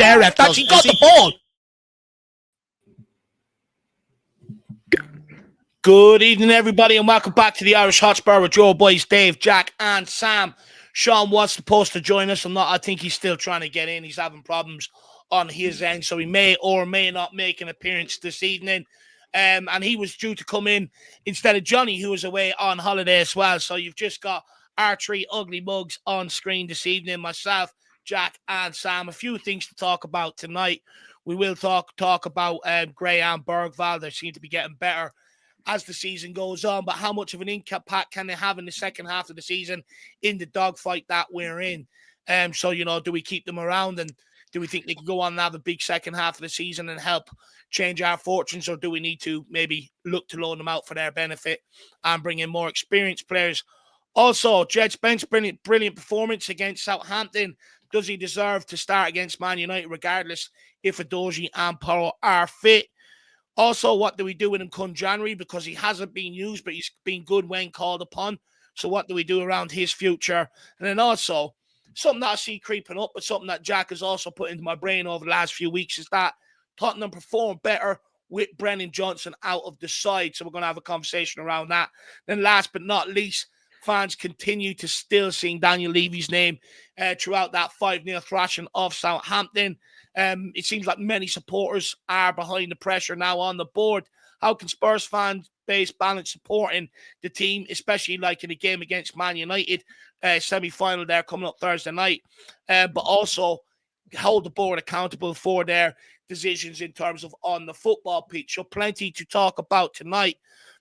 there, ref. That's he got the ball. Good evening, everybody, and welcome back to the Irish Hotspur with your boys Dave, Jack, and Sam. Sean was supposed to join us. I think he's still trying to get in. He's having problems on his end, so he may or may not make an appearance this evening. And he was due to come in instead of Johnny, who was away on holiday as well. So you've just got our three ugly mugs on screen this evening, myself, Jack, and Sam. A few things to talk about tonight. We will talk about Gray and Bergvall. They seem to be getting better as the season goes on, but how much of an impact can they have in the second half of the season in the dogfight that we're in? So, do we keep them around, and do we think they can go on and have a big second half of the season and help change our fortunes, or do we need to maybe look to loan them out for their benefit and bring in more experienced players? Also, Jed Spence, brilliant performance against Southampton. Does he deserve to start against Man United regardless if Adoji and Porro are fit? Also, what do we do with him come January? Because he hasn't been used, but he's been good when called upon. So what do we do around his future? And then also, something that I see creeping up, but something that Jack has also put into my brain over the last few weeks is that Tottenham performed better with Brennan Johnson out of the side. So we're going to have a conversation around that. Then last but not least, fans continue to still sing Daniel Levy's name throughout that 5-0 thrashing of Southampton. It seems like many supporters are behind the pressure now on the board. How can Spurs fan base balance supporting the team, especially like in a game against Man United, semi-final there coming up Thursday night, but also hold the board accountable for their decisions in terms of on the football pitch? So plenty to talk about tonight.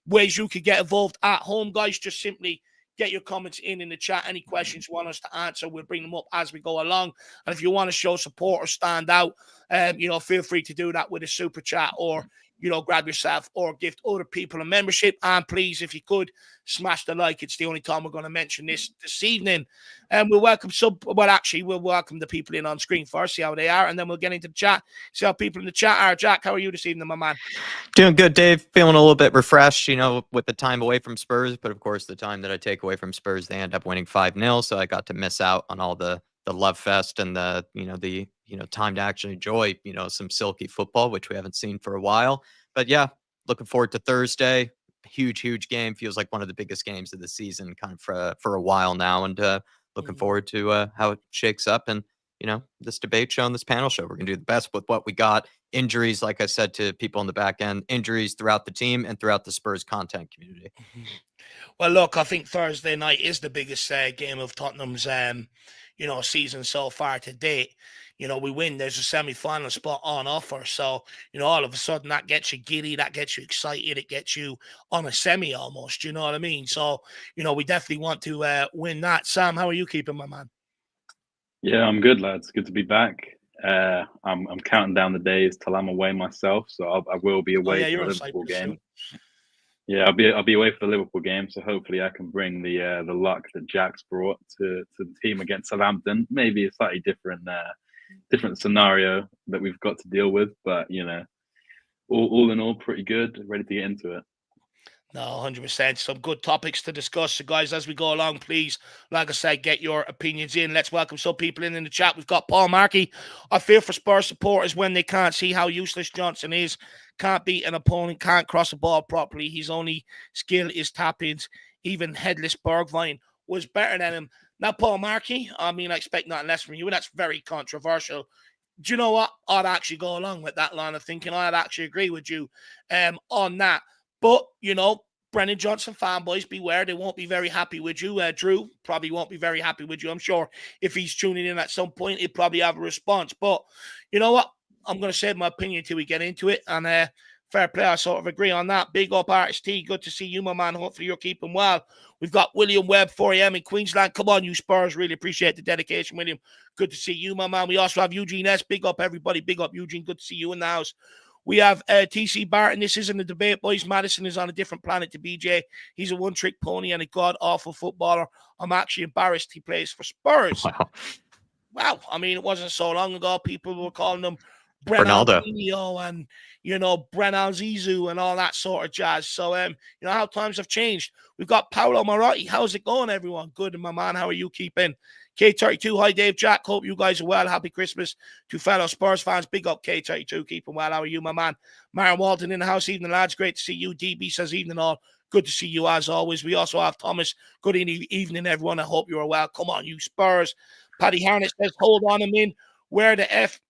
Ways you could get involved at home, guys. Just simply get your comments in the chat. Any questions you want us to answer, we'll bring them up as we go along. And if you want to show support or stand out, feel free to do that with a super chat, or, grab yourself or gift other people a membership. And please, if you could, smash the like. It's the only time we're going to mention this evening. And we'll welcome we'll welcome the people in on screen first, see how they are, and then we'll get into the chat, see how people in the chat are. Jack, how are you this evening, my man? Doing good, Dave. Feeling a little bit refreshed, with the time away from Spurs. But of course, the time that I take away from Spurs, they end up winning 5-0. So I got to miss out on all the love fest and the time to actually enjoy, some silky football, which we haven't seen for a while. But yeah, looking forward to Thursday. Huge game. Feels like one of the biggest games of the season kind of for a while now. And looking forward to how it shakes up. And, this debate show and this panel show, we're going to do the best with what we got. Injuries, like I said to people on the back end, injuries throughout the team and throughout the Spurs content community. Well, look, I think Thursday night is the biggest game of Tottenham's, season so far to date. We win, there's a semi-final spot on offer. So, all of a sudden that gets you giddy, that gets you excited, it gets you on a semi almost, you know what I mean? So, we definitely want to win that. Sam, how are you keeping, my man? Yeah, I'm good, lads. Good to be back. I'm counting down the days till I'm away myself, so I will be away for the Liverpool game. Yeah, I'll be away for the Liverpool game, so hopefully I can bring the luck that Jack's brought to the team against Southampton. Maybe a slightly different scenario that we've got to deal with, but all in all, pretty good. Ready to get into it. No, 100%. Some good topics to discuss. So, guys, as we go along, please, like I said, get your opinions in. Let's welcome some people in the chat. We've got Paul Markey. I fear for Spurs supporters when they can't see how useless Johnson is. Can't beat an opponent, can't cross the ball properly. His only skill is tap-ins. Even headless Bergvall was better than him. Now, Paul Markey, I expect nothing less from you, and that's very controversial. Do you know what? I'd actually go along with that line of thinking. I'd actually agree with you on that. But, Brennan Johnson fanboys, beware. They won't be very happy with you. Drew probably won't be very happy with you. I'm sure if he's tuning in at some point, he'll probably have a response. But you know what? I'm going to save my opinion until we get into it. And fair play, I sort of agree on that. Big up, Archie T. Good to see you, my man. Hopefully you're keeping well. We've got William Webb, 4 a.m. in Queensland. Come on, you Spurs. Really appreciate the dedication, William. Good to see you, my man. We also have Eugene S. Big up, everybody. Big up, Eugene. Good to see you in the house. We have TC Barton. This isn't a debate, boys. Maddison is on a different planet to BJ. He's a one-trick pony and a god-awful footballer. I'm actually embarrassed he plays for Spurs. Wow. It wasn't so long ago. People were calling him Ronaldo and Brennan Zizou and all that sort of jazz. So how times have changed. We've got Paolo Marotti. How's it going, everyone? Good, and my man, how are you keeping? K32, hi Dave, Jack. Hope you guys are well. Happy Christmas to fellow Spurs fans. Big up K32, keeping well. How are you, my man? Maren Walton in the house. Evening, lads. Great to see you. DB says evening all. Good to see you as always. We also have Thomas. Good evening, everyone. I hope you are well. Come on, you Spurs. Paddy Harnett says, hold on a minute. Where the F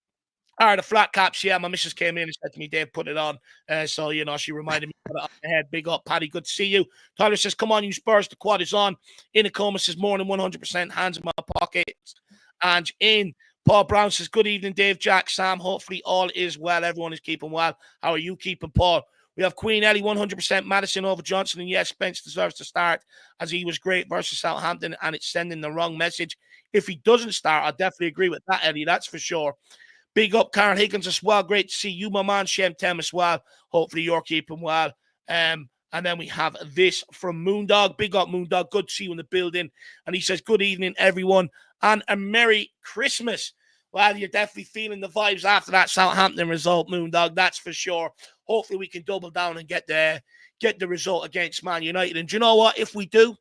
are the flat caps? Yeah, my missus came in and said to me, Dave, put it on. So, she reminded me to put it on the head. Big up, Paddy. Good to see you. Tyler says, come on, you Spurs. The quad is on. In a coma says, more than 100%. Hands in my pockets. And in. Paul Brown says, good evening, Dave, Jack, Sam. Hopefully all is well. Everyone is keeping well. How are you keeping, Paul? We have Queen Ellie, 100% Maddison over Johnson. And yes, Spence deserves to start as he was great versus Southampton, and it's sending the wrong message. If he doesn't start, I definitely agree with that, Ellie. That's for sure. Big up, Karen Higgins as well. Great to see you, my man. Shem Tem as well. Hopefully you're keeping well. And then we have this from Moondog. Big up, Moondog. Good to see you in the building. And he says, good evening, everyone, and a Merry Christmas. Well, you're definitely feeling the vibes after that Southampton result, Moondog. That's for sure. Hopefully we can double down and get the result against Man United. And do you know what? If we do,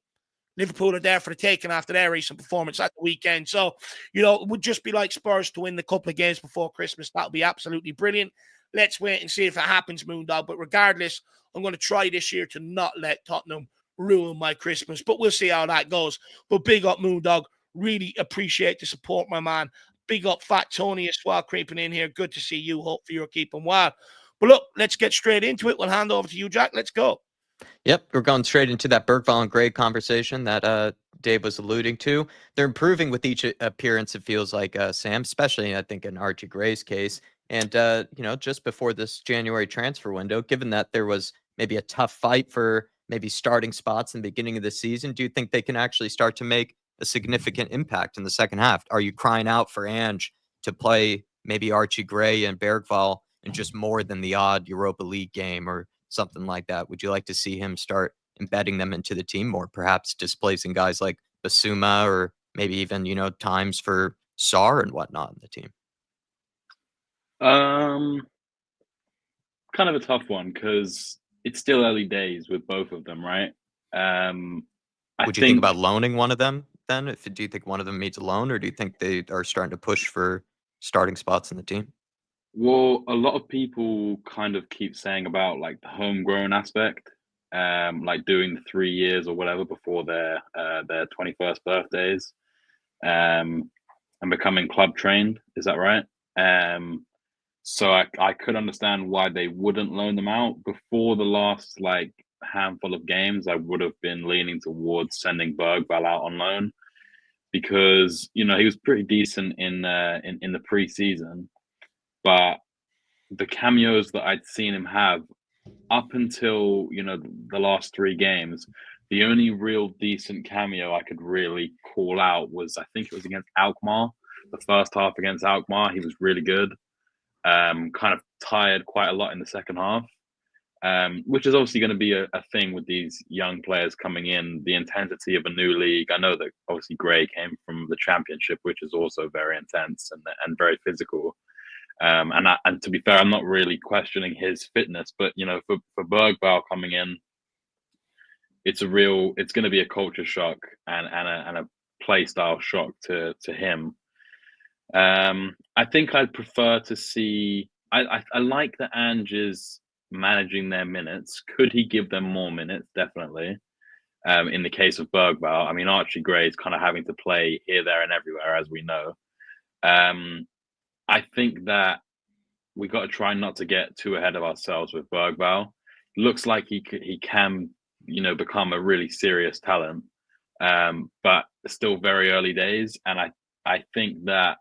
Liverpool are there for the taking after their recent performance at the weekend. So, it would just be like Spurs to win the couple of games before Christmas. That would be absolutely brilliant. Let's wait and see if it happens, Moondog. But regardless, I'm going to try this year to not let Tottenham ruin my Christmas. But we'll see how that goes. But big up, Moondog. Really appreciate the support, my man. Big up, Fat Tony as well, creeping in here. Good to see you. Hopefully you're keeping well. But look, let's get straight into it. We'll hand over to you, Jack. Let's go. Yep, we're going straight into that Bergvall and Gray conversation that Dave was alluding to. They're improving with each appearance, it feels like, Sam, especially, I think, in Archie Gray's case. And, just before this January transfer window, given that there was maybe a tough fight for maybe starting spots in the beginning of the season, do you think they can actually start to make a significant impact in the second half? Are you crying out for Ange to play maybe Archie Gray and Bergvall in just more than the odd Europa League game or something like that? Would you like to see him start embedding them into the team more, perhaps displacing guys like Basuma or maybe even, times for Sarr and whatnot in the team? Kind of a tough one because it's still early days with both of them, right? Would you think about loaning one of them then? Do you think one of them needs a loan, or do you think they are starting to push for starting spots in the team? Well, a lot of people kind of keep saying about like the homegrown aspect, like doing the 3 years or whatever before their 21st birthdays, and becoming club trained. Is that right? So I could understand why they wouldn't loan them out. Before the last like handful of games, I would have been leaning towards sending Bergvall out on loan because he was pretty decent in the preseason. But the cameos that I'd seen him have up until, the last 3 games, the only real decent cameo I could really call out was, I think it was against Alkmaar. The first half against Alkmaar, he was really good. Kind of tired quite a lot in the second half, which is obviously going to be a thing with these young players coming in, the intensity of a new league. I know that obviously Gray came from the Championship, which is also very intense and very physical. And to be fair, I'm not really questioning his fitness, but for Bergvall coming in, it's going to be a culture shock and a play style shock to him. I think I'd prefer to see. I like that Ange is managing their minutes. Could he give them more minutes? Definitely. In the case of Bergvall, I mean, Archie Gray is kind of having to play here, there, and everywhere, as we know. I think that we got to try not to get too ahead of ourselves with Bergvall. Looks like he can, become a really serious talent, but still very early days. And I think that,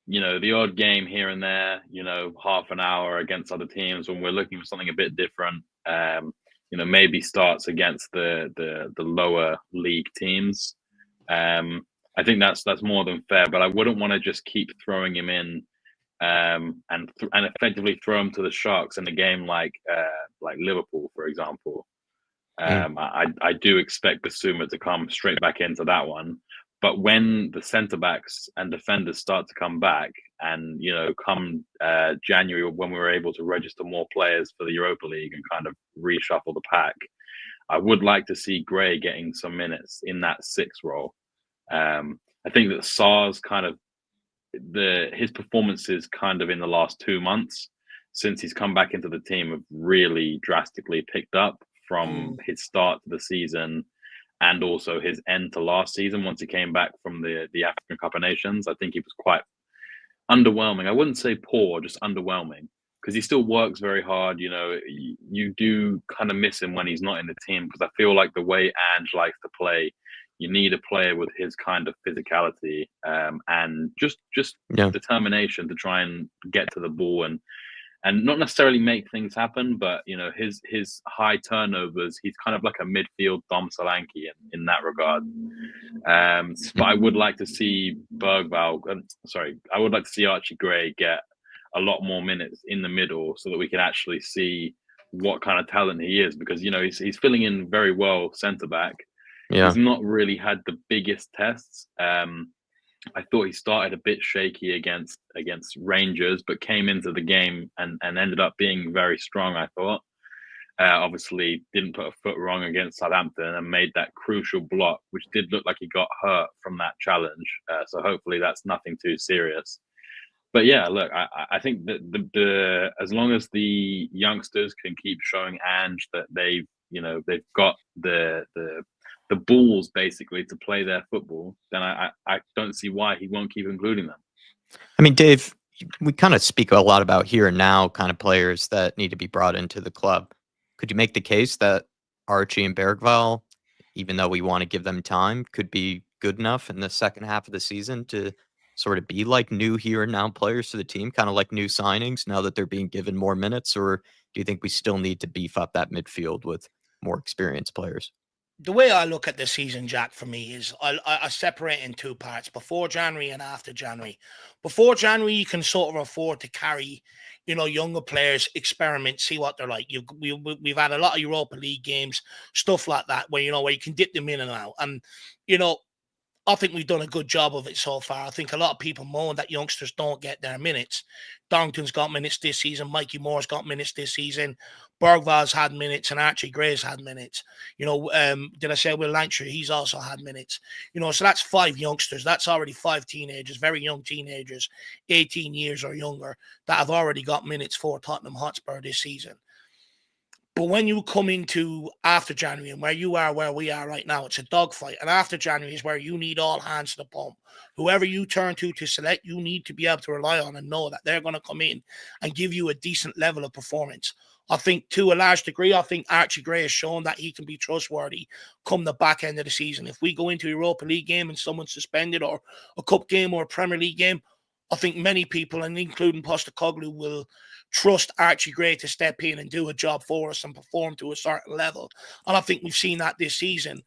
the odd game here and there, half an hour against other teams when we're looking for something a bit different, maybe starts against the lower league teams. I think that's more than fair, but I wouldn't want to just keep throwing him in and effectively throw him to the Sharks in a game like Liverpool, for example. I do expect Basuma to come straight back into that one. But when the centre backs and defenders start to come back And come January, when we were able to register more players for the Europa League and kind of reshuffle the pack, I would like to see Gray getting some minutes in that 6 role. I think that Sarr's kind of his performances kind of in the last 2 months since he's come back into the team have really drastically picked up from his start to the season and also his end to last season. Once he came back from the African Cup of Nations, I think he was quite underwhelming. I wouldn't say poor, just underwhelming, because he still works very hard. You do kind of miss him when he's not in the team, because I feel like the way Ange likes to play, you need a player with his kind of physicality and just determination to try and get to the ball and not necessarily make things happen, but his high turnovers, he's kind of like a midfield Dom Solanke in that regard. But I would like to see I would like to see Archie Gray get a lot more minutes in the middle so that we can actually see what kind of talent he is, because he's filling in very well centre back. Yeah. He's not really had the biggest tests. I thought he started a bit shaky against Rangers, but came into the game and ended up being very strong, I thought. Obviously, didn't put a foot wrong against Southampton and made that crucial block, which did look like he got hurt from that challenge. So hopefully that's nothing too serious. But yeah, look, I think that the as long as the youngsters can keep showing Ange that they've got the balls basically to play their football, then I don't see why he won't keep including them. I mean, Dave, we kind of speak a lot about here and now kind of players that need to be brought into the club. Could you make the case that Archie and Bergvall, even though we want to give them time, could be good enough in the second half of the season to sort of be like new here and now players to the team, kind of like new signings now that they're being given more minutes? Or do you think we still need to beef up that midfield with more experienced players? The way I look at the season, Jack, for me is I separate in 2 parts: before January and after January. Before January, you can sort of afford to carry, younger players, experiment, see what they're like. We've had a lot of Europa League games, stuff like that, where you can dip them in and out, and I think we've done a good job of it so far. I think a lot of people moan that youngsters don't get their minutes. Darlington's got minutes this season. Mikey Moore's got minutes this season. Bergvall's had minutes, and Archie Gray's had minutes. Did I say Will Lancashire? He's also had minutes. So that's 5 youngsters. That's already 5 teenagers, very young teenagers, 18 years or younger, that have already got minutes for Tottenham Hotspur this season. But when you come into after January and where we are right now, it's a dogfight. And after January is where you need all hands to the pump. Whoever you turn to select, you need to be able to rely on and know that they're going to come in and give you a decent level of performance. I think to a large degree, I think Archie Gray has shown that he can be trustworthy come the back end of the season. If we go into a Europa League game and someone's suspended, or a cup game or a Premier League game, I think many people, and including Postecoglou, will trust Archie Gray to step in and do a job for us and perform to a certain level. And I think we've seen that this season.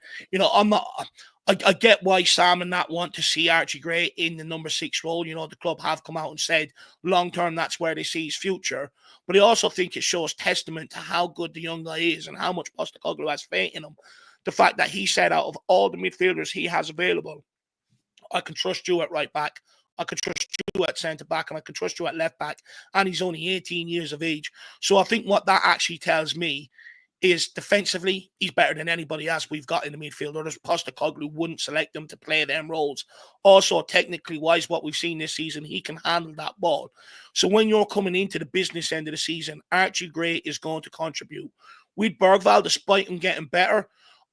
I get why Sam and that want to see Archie Gray in the number 6 role. The club have come out and said long term that's where they see his future. But I also think it shows testament to how good the young guy is and how much Postecoglou has faith in him. The fact that he said out of all the midfielders he has available, I can trust you at right back, I could trust you at centre back, and I could trust you at left back, and he's only 18 years of age. So I think what that actually tells me is defensively, he's better than anybody else we've got in the midfield. Or Postecoglou wouldn't select them to play them roles. Also, technically wise, what we've seen this season, he can handle that ball. So when you're coming into the business end of the season, Archie Gray is going to contribute. With Bergvall, despite him getting better,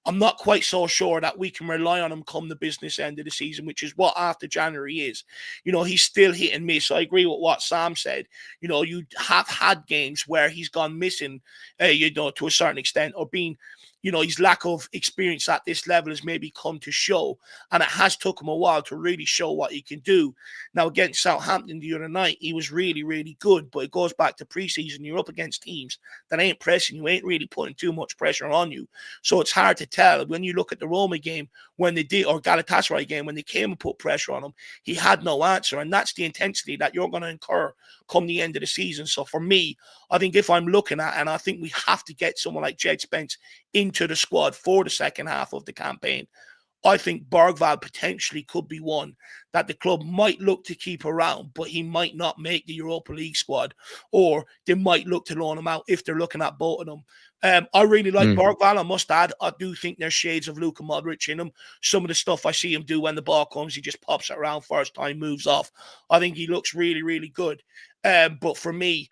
I'm not quite so sure that we can rely on him come the business end of the season, which is what after January is. He's still hit and miss. I agree with what Sam said. You have had games where he's gone missing, to a certain extent, or been, his lack of experience at this level has maybe come to show. And it has took him a while to really show what he can do. Now, against Southampton the other night, he was really, really good. But it goes back to preseason. You're up against teams that ain't pressing you, ain't really putting too much pressure on you. So it's hard to tell. When you look at the Roma game, when they did, or Galatasaray game, when they came and put pressure on him, he had no answer. And that's the intensity that you're going to incur come the end of the season. So for me, I think if I'm looking at, and I think we have to get someone like Jed Spence into the squad for the second half of the campaign, I think Bergvall potentially could be one that the club might look to keep around, but he might not make the Europa League squad, or they might look to loan him out if they're looking at both of them. I really like Bergvall, I must add. I do think there's shades of Luka Modric in him. Some of the stuff I see him do when the ball comes, he just pops it around first time, moves off. I think he looks really, really good. But for me,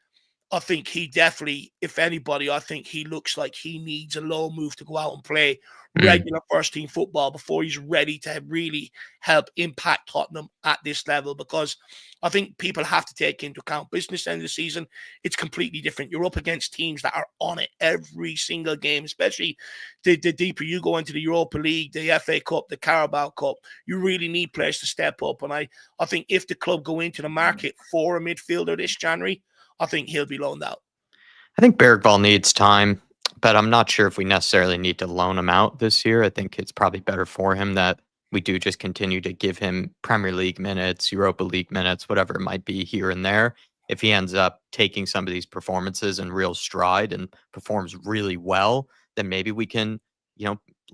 I think he definitely, if anybody, I think he looks like he needs a low move to go out and play regular first team football before he's ready to really help impact Tottenham at this level, because I think people have to take into account business end of the season. It's completely different. You're up against teams that are on it every single game, especially the deeper you go into the Europa League, the FA Cup, the Carabao Cup. You really need players to step up. And I think if the club go into the market for a midfielder this January, I think he'll be loaned out. I think Bergvall needs time, but I'm not sure if we necessarily need to loan him out this year. I think it's probably better for him that we do just continue to give him Premier League minutes, Europa League minutes, whatever it might be here and there. If he ends up taking some of these performances in real stride and performs really well, then maybe we can,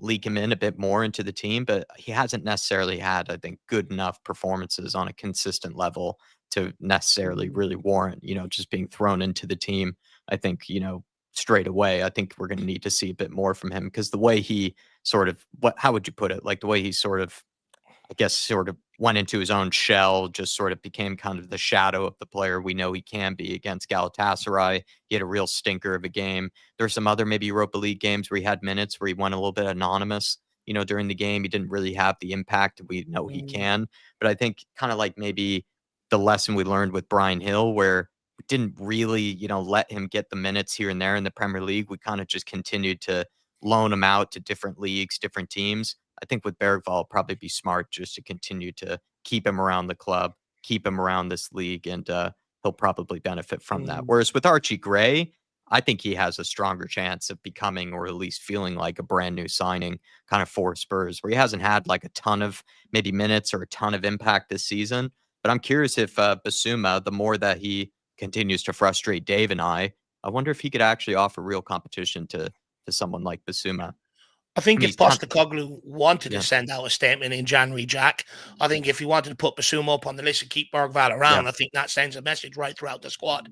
leak him in a bit more into the team. But he hasn't necessarily had, I think, good enough performances on a consistent level to necessarily really warrant, just being thrown into the team. I think, straight away, I think we're going to need to see a bit more from him, because the way he how would you put it? Like the way he sort of went into his own shell, just sort of became kind of the shadow of the player we know he can be against Galatasaray. He had a real stinker of a game. There's some other maybe Europa League games where he had minutes where he went a little bit anonymous, during the game. He didn't really have the impact we know he can. But I think kind of like maybe the lesson we learned with Bryan Hill, where we didn't really, let him get the minutes here and there in the Premier League. We kind of just continued to loan him out to different leagues, different teams. I think with Bergvall, it'll probably be smart just to continue to keep him around the club, keep him around this league, and he'll probably benefit from that. Whereas with Archie Gray, I think he has a stronger chance of becoming, or at least feeling like, a brand new signing kind of for Spurs, where he hasn't had like a ton of maybe minutes or a ton of impact this season. But I'm curious if Bissouma, the more that he continues to frustrate Dave and I wonder if he could actually offer real competition to someone like Bissouma. I think if Postecoglou wanted to send out a statement in January, Jack, I think if he wanted to put Bissouma up on the list and keep Bergvall around, I think that sends a message right throughout the squad.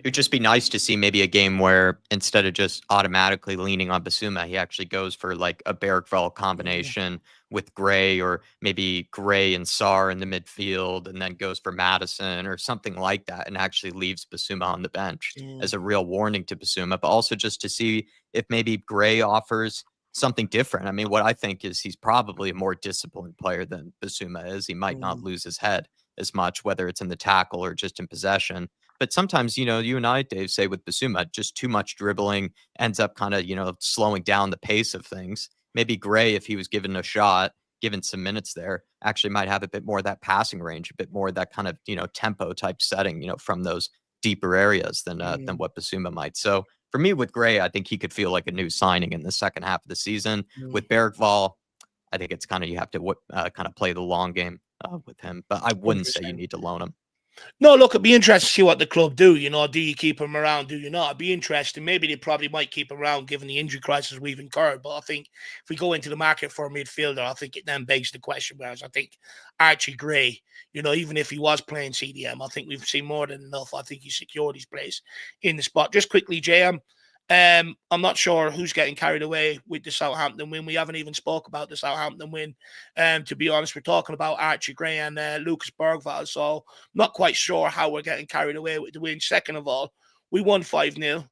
It would just be nice to see maybe a game where instead of just automatically leaning on Bissouma, he actually goes for like a Bergvall combination with Gray, or maybe Gray and Sarr in the midfield, and then goes for Maddison or something like that, and actually leaves Bissouma on the bench as a real warning to Bissouma, but also just to see if maybe Gray offers something different. I mean, what I think is he's probably a more disciplined player than Bissouma is. He might not lose his head as much, whether it's in the tackle or just in possession. But sometimes, you and I, Dave, say with Bissouma, just too much dribbling ends up kind of, slowing down the pace of things. Maybe Gray, if he was given a shot, given some minutes there, actually might have a bit more of that passing range, a bit more of that kind of, tempo type setting, from those deeper areas than what Bissouma might. So for me with Gray, I think he could feel like a new signing in the second half of the season. With Bergvall, I think it's kind of, you have to kind of play the long game with him, but I wouldn't 100%. Say you need to loan him. No, look, it'd be interesting to see what the club do. Do you keep him around? Do you not? It'd be interesting. Maybe they probably might keep him around given the injury crisis we've incurred. But I think if we go into the market for a midfielder, I think it then begs the question. Whereas I think Archie Gray, even if he was playing CDM, I think we've seen more than enough. I think he secured his place in the spot. Just quickly, JM, I'm not sure who's getting carried away with the Southampton win. We haven't even spoke about the Southampton win. To be honest, we're talking about Archie Gray and Lucas Bergvall. So not quite sure how we're getting carried away with the win. Second of all, we won 5-0.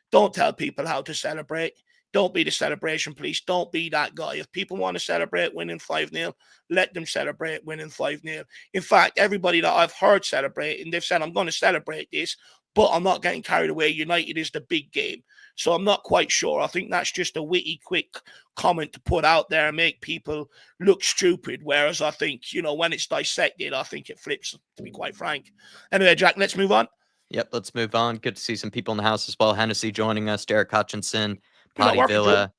Don't tell people how to celebrate. Don't be the celebration police. Don't be that guy. If people want to celebrate winning 5-0, let them celebrate winning 5-0. In fact, everybody that I've heard celebrating, they've said, I'm going to celebrate this, but I'm not getting carried away. United is the big game. So I'm not quite sure. I think that's just a witty, quick comment to put out there and make people look stupid. Whereas I think, when it's dissected, I think it flips, to be quite frank. Anyway, Jack, let's move on. Yep, let's move on. Good to see some people in the house as well. Hennessy joining us, Derek Hutchinson, Potty Villa,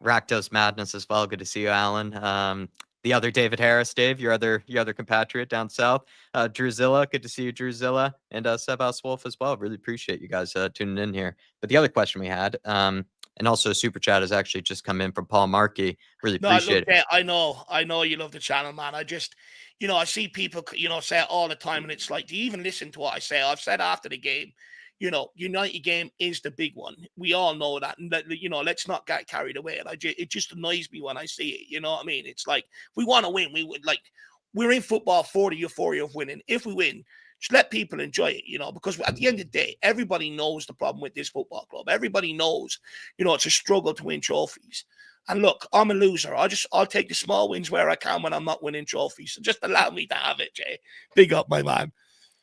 Raktos Madness as well. Good to see you, Alan. The other David Harris, Dave, your other compatriot down south. Druzilla, good to see you, Druzilla, and Sebas Wolf as well. Really appreciate you guys tuning in here. But the other question we had, And also, super chat has actually just come in from Paul Markey. Really appreciate it. I know you love the channel, man. I just, I see people, say it all the time, and it's like, do you even listen to what I say? I've said after the game, United game is the big one. We all know that, and let's not get carried away. And it just annoys me when I see it. You know what I mean? It's like, if we want to win, we're in football for the euphoria of winning. If we win, just let people enjoy it, because at the end of the day, everybody knows the problem with this football club. Everybody knows, it's a struggle to win trophies. And look, I'm a loser. I'll take the small wins where I can when I'm not winning trophies. So just allow me to have it, Jay. Big up, my man.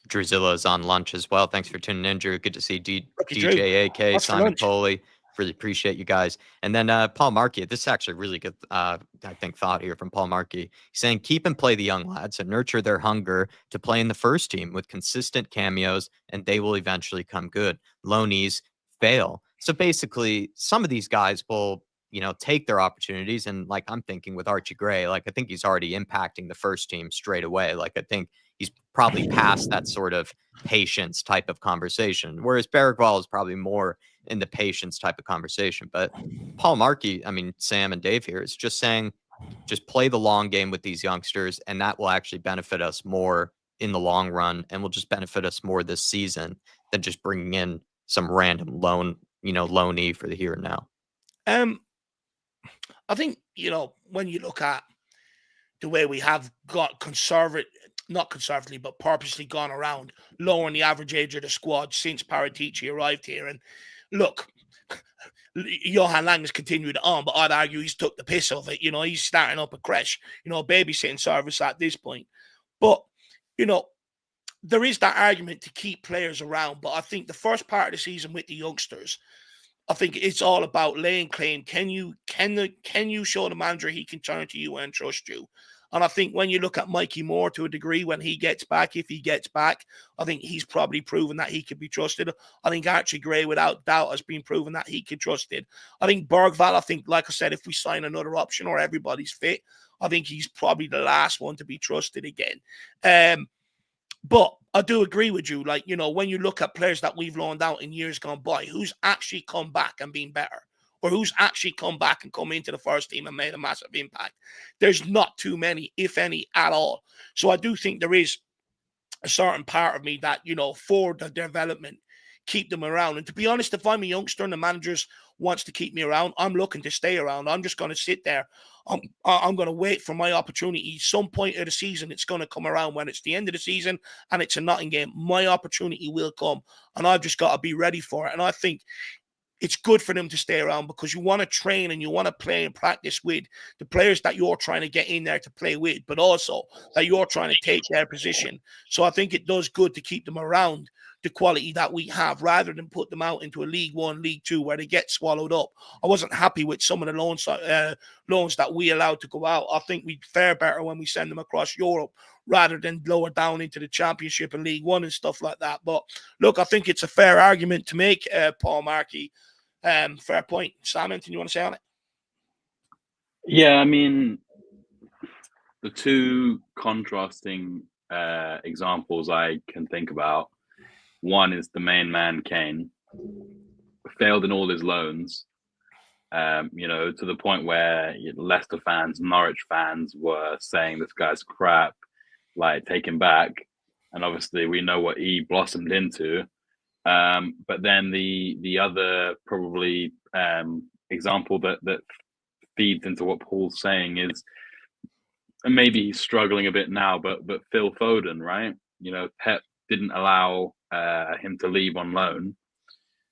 Druzilla is on lunch as well. Thanks for tuning in, Drew. Good to see DJAK, Simon Foley. Really appreciate you guys. And then Paul Markey, this is actually really good, I think, thought here from Paul Markey. He's saying, keep and play the young lads and nurture their hunger to play in the first team with consistent cameos, and they will eventually come good. Loanees fail. So basically, some of these guys will, take their opportunities. And like I'm thinking with Archie Gray, I think he's already impacting the first team straight away. I think he's probably past that sort of patience type of conversation, whereas Bergvall is probably more in the patience type of conversation. But Paul Markey, Sam and Dave here is just saying, just play the long game with these youngsters, and that will actually benefit us more in the long run, and will just benefit us more this season than just bringing in some random loanee for the here and now. I think, when you look at the way we have got not conservatively, but purposely gone around lowering the average age of the squad since Paratici arrived here. And look, Johan Lang has continued on, but I'd argue he's took the piss of it. He's starting up a creche, babysitting service at this point. But, there is that argument to keep players around. But I think the first part of the season with the youngsters, I think it's all about laying claim. Can you show the manager he can turn to you and trust you? And I think when you look at Mikey Moore to a degree, when he gets back, if he gets back, I think he's probably proven that he can be trusted. I think Archie Gray, without doubt, has been proven that he can be trusted. I think Bergvall, like I said, if we sign another option or everybody's fit, I think he's probably the last one to be trusted again. But I do agree with you. When you look at players that we've loaned out in years gone by, who's actually come back and been better, or who's actually come back and come into the first team and made a massive impact, there's not too many, if any, at all. So I do think there is a certain part of me that, for the development, keep them around. And to be honest, if I'm a youngster and the managers wants to keep me around, I'm looking to stay around. I'm just going to sit there. I'm going to wait for my opportunity. Some point of the season, it's going to come around. When it's the end of the season and it's a Nottingham game, my opportunity will come, and I've just got to be ready for it. And I think it's good for them to stay around, because you want to train and you want to play and practice with the players that you're trying to get in there to play with, but also that you're trying to take their position. So I think it does good to keep them around the quality that we have, rather than put them out into a League One, League Two, where they get swallowed up. I wasn't happy with some of the loans that we allowed to go out. I think we'd fare better when we send them across Europe, rather than lower down into the Championship and League One and stuff like that. But look, I think it's a fair argument to make, Paul Markey. Fair point. Sam, anything you want to say on it? Yeah, the two contrasting examples I can think about. One is the main man, Kane, failed in all his loans, to the point where Leicester fans, Norwich fans were saying this guy's crap, take him back. And obviously we know what he blossomed into. But then the other probably example that feeds into what Paul's saying is, and maybe he's struggling a bit now, but Phil Foden, right? Pep didn't allow him to leave on loan.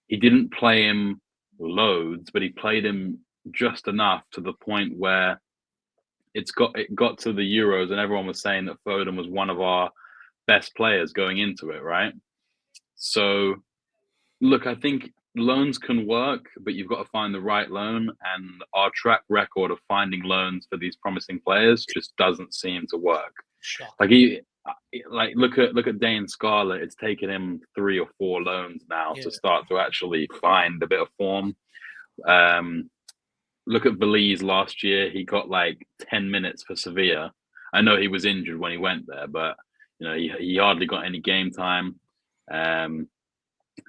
He didn't play him loads, but he played him just enough to the point where it got to the Euros, and everyone was saying that Foden was one of our best players going into it, right? So, look, I think loans can work, but you've got to find the right loan, and our track record of finding loans for these promising players just doesn't seem to work. Sure. Look at Dane Scarlett. It's taken him 3 or 4 loans now to start to actually find a bit of form. Look at Belize last year. He got 10 minutes for Sevilla. I know he was injured when he went there, but he hardly got any game time. And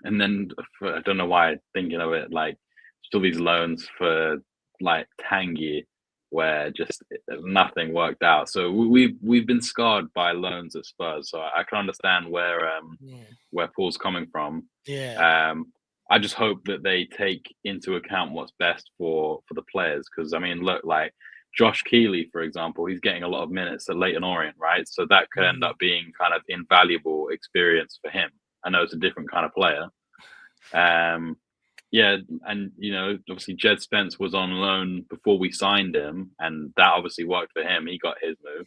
then I don't know why I'm thinking of it, still these loans for like Tanguy, where just nothing worked out. So we've been scarred by loans at Spurs. So I can understand where Paul's coming from. Yeah. I just hope that they take into account what's best for the players. Because I mean, look, like Josh Keeley, for example, he's getting a lot of minutes at Leyton Orient, right? So that could end up being kind of invaluable experience for him. I know it's a different kind of player. Yeah, and obviously Jed Spence was on loan before we signed him, and that obviously worked for him. He got his move.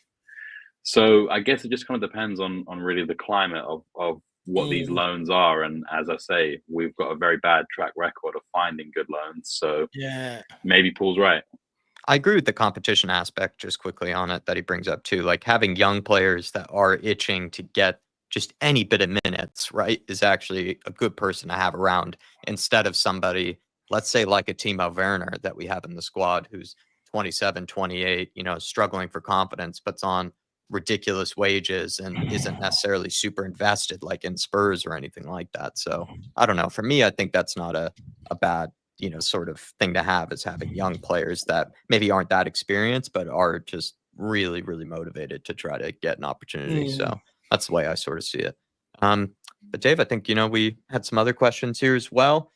So I guess it just kind of depends on really the climate of what these loans are. And as I say, we've got a very bad track record of finding good loans. So yeah, maybe Paul's right. I agree with the competition aspect just quickly on it that he brings up too. Like having young players that are itching to get just any bit of minutes, right, is actually a good person to have around instead of somebody, let's say like a Timo Werner that we have in the squad who's 27, 28, struggling for confidence, but's on ridiculous wages and isn't necessarily super invested like in Spurs or anything like that. So I don't know. For me, I think that's not a bad sort of thing to have, is having young players that maybe aren't that experienced, but are just really, really motivated to try to get an opportunity. So that's the way I sort of see it. But Dave, I think, we had some other questions here as well.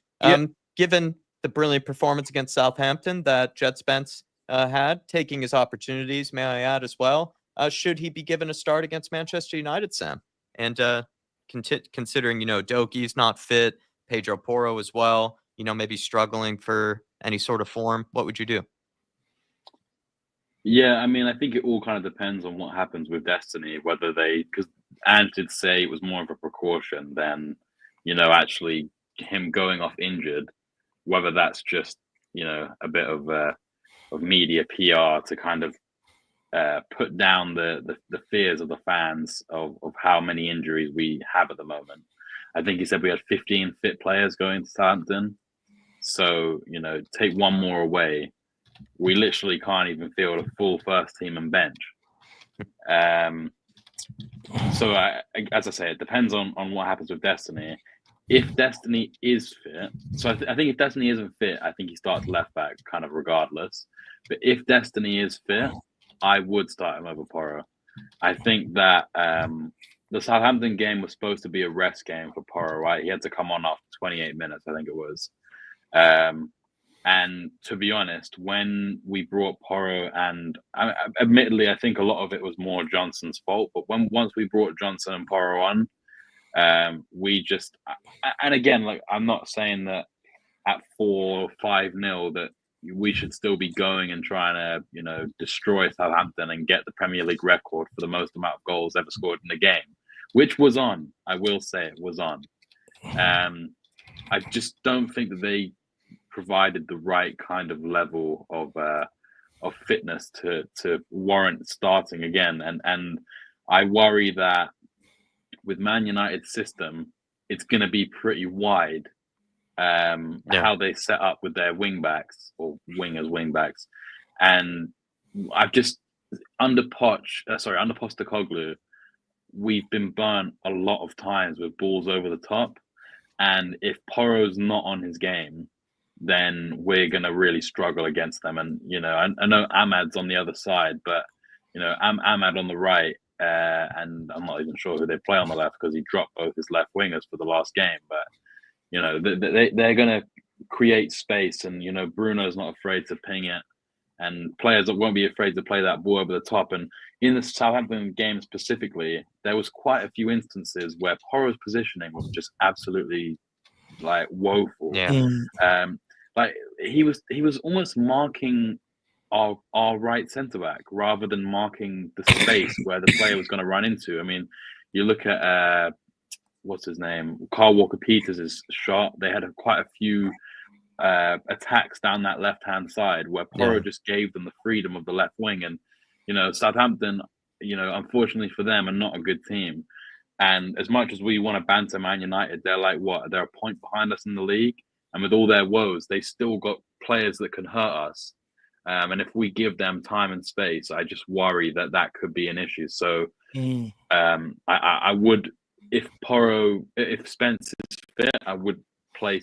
Given the brilliant performance against Southampton that Jed Spence had, taking his opportunities, may I add as well, should he be given a start against Manchester United, Sam? And considering, Doki's not fit, Pedro Porro as well, maybe struggling for any sort of form, what would you do? Yeah, I mean, I think it all kind of depends on what happens with Destiny, whether because Ange did say it was more of a precaution than, actually him going off injured, whether that's just, a bit of media PR to kind of put down the fears of the fans of how many injuries we have at the moment. I think he said we had 15 fit players going to Southampton. So, take one more away, we literally can't even field a full first team and bench. So, as I say, it depends on what happens with Destiny. If Destiny is fit, so I think if Destiny isn't fit, I think he starts left back kind of regardless. But if Destiny is fit, I would start him over Porro. I think that the Southampton game was supposed to be a rest game for Porro, right? He had to come on after 28 minutes, I think it was. And to be honest, when we brought Porro, and admittedly, I think a lot of it was more Johnson's fault. But once we brought Johnson and Porro on, we just, and again, like I'm not saying that at 4-5-0 that we should still be going and trying to, destroy Southampton and get the Premier League record for the most amount of goals ever scored in a game, which was on. I will say it was on. I just don't think that they provided the right kind of level of fitness to warrant starting again. And I worry that with Man United's system, it's going to be pretty wide. How they set up with their wing backs or wing backs, and I've just under Postecoglou, we've been burnt a lot of times with balls over the top, and if Porro's not on his game, then we're gonna really struggle against them. And I know Ahmad's on the other side, but Ahmad on the right, and I'm not even sure who they play on the left because he dropped both his left wingers for the last game, but. They're going to create space, and Bruno's not afraid to ping it, and players that won't be afraid to play that ball over the top. And in the Southampton game specifically, there was quite a few instances where Porro's positioning was just absolutely like woeful. Like he was almost marking our right centre back rather than marking the space where the player was going to run into. I mean, you look at what's his name? Carl Walker-Peters' shot. They had quite a few attacks down that left-hand side where Porro just gave them the freedom of the left wing. And, Southampton, unfortunately for them, are not a good team. And as much as we want to banter Man United, they're like, what? They're a point behind us in the league. And with all their woes, they still got players that can hurt us. And if we give them time and space, I just worry that could be an issue. So I would... If Spence is fit, I would play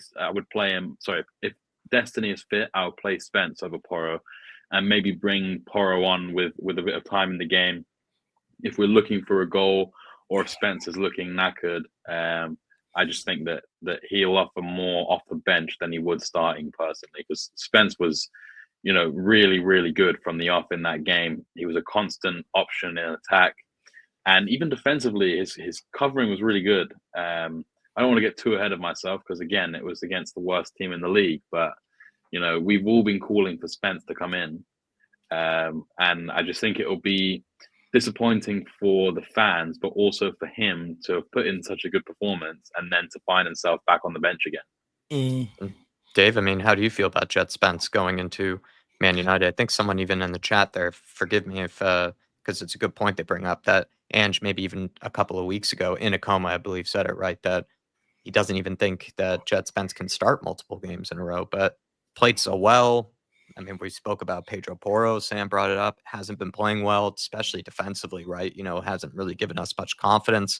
him. Sorry, if destiny is fit, I'll play Spence over Porro, and maybe bring Porro on with a bit of time in the game. If we're looking for a goal, or if Spence is looking knackered, I just think that he'll offer more off the bench than he would starting personally, because Spence was, really, really good from the off in that game. He was a constant option in attack, and even defensively, his covering was really good. I don't want to get too ahead of myself, because again, it was against the worst team in the league, but we've all been calling for Spence to come in, and I just think it'll be disappointing for the fans, but also for him to have put in such a good performance and then to find himself back on the bench again. Dave, I mean, how do you feel about Jet Spence going into Man United? I think someone even in the chat there, forgive me if, because it's a good point they bring up, that Ange maybe even a couple of weeks ago in a coma, I believe, said it right, that he doesn't even think that Jet Spence can start multiple games in a row, but played so well. I mean, we spoke about Pedro Porro. Sam brought it up. Hasn't been playing well, especially defensively, right? Hasn't really given us much confidence.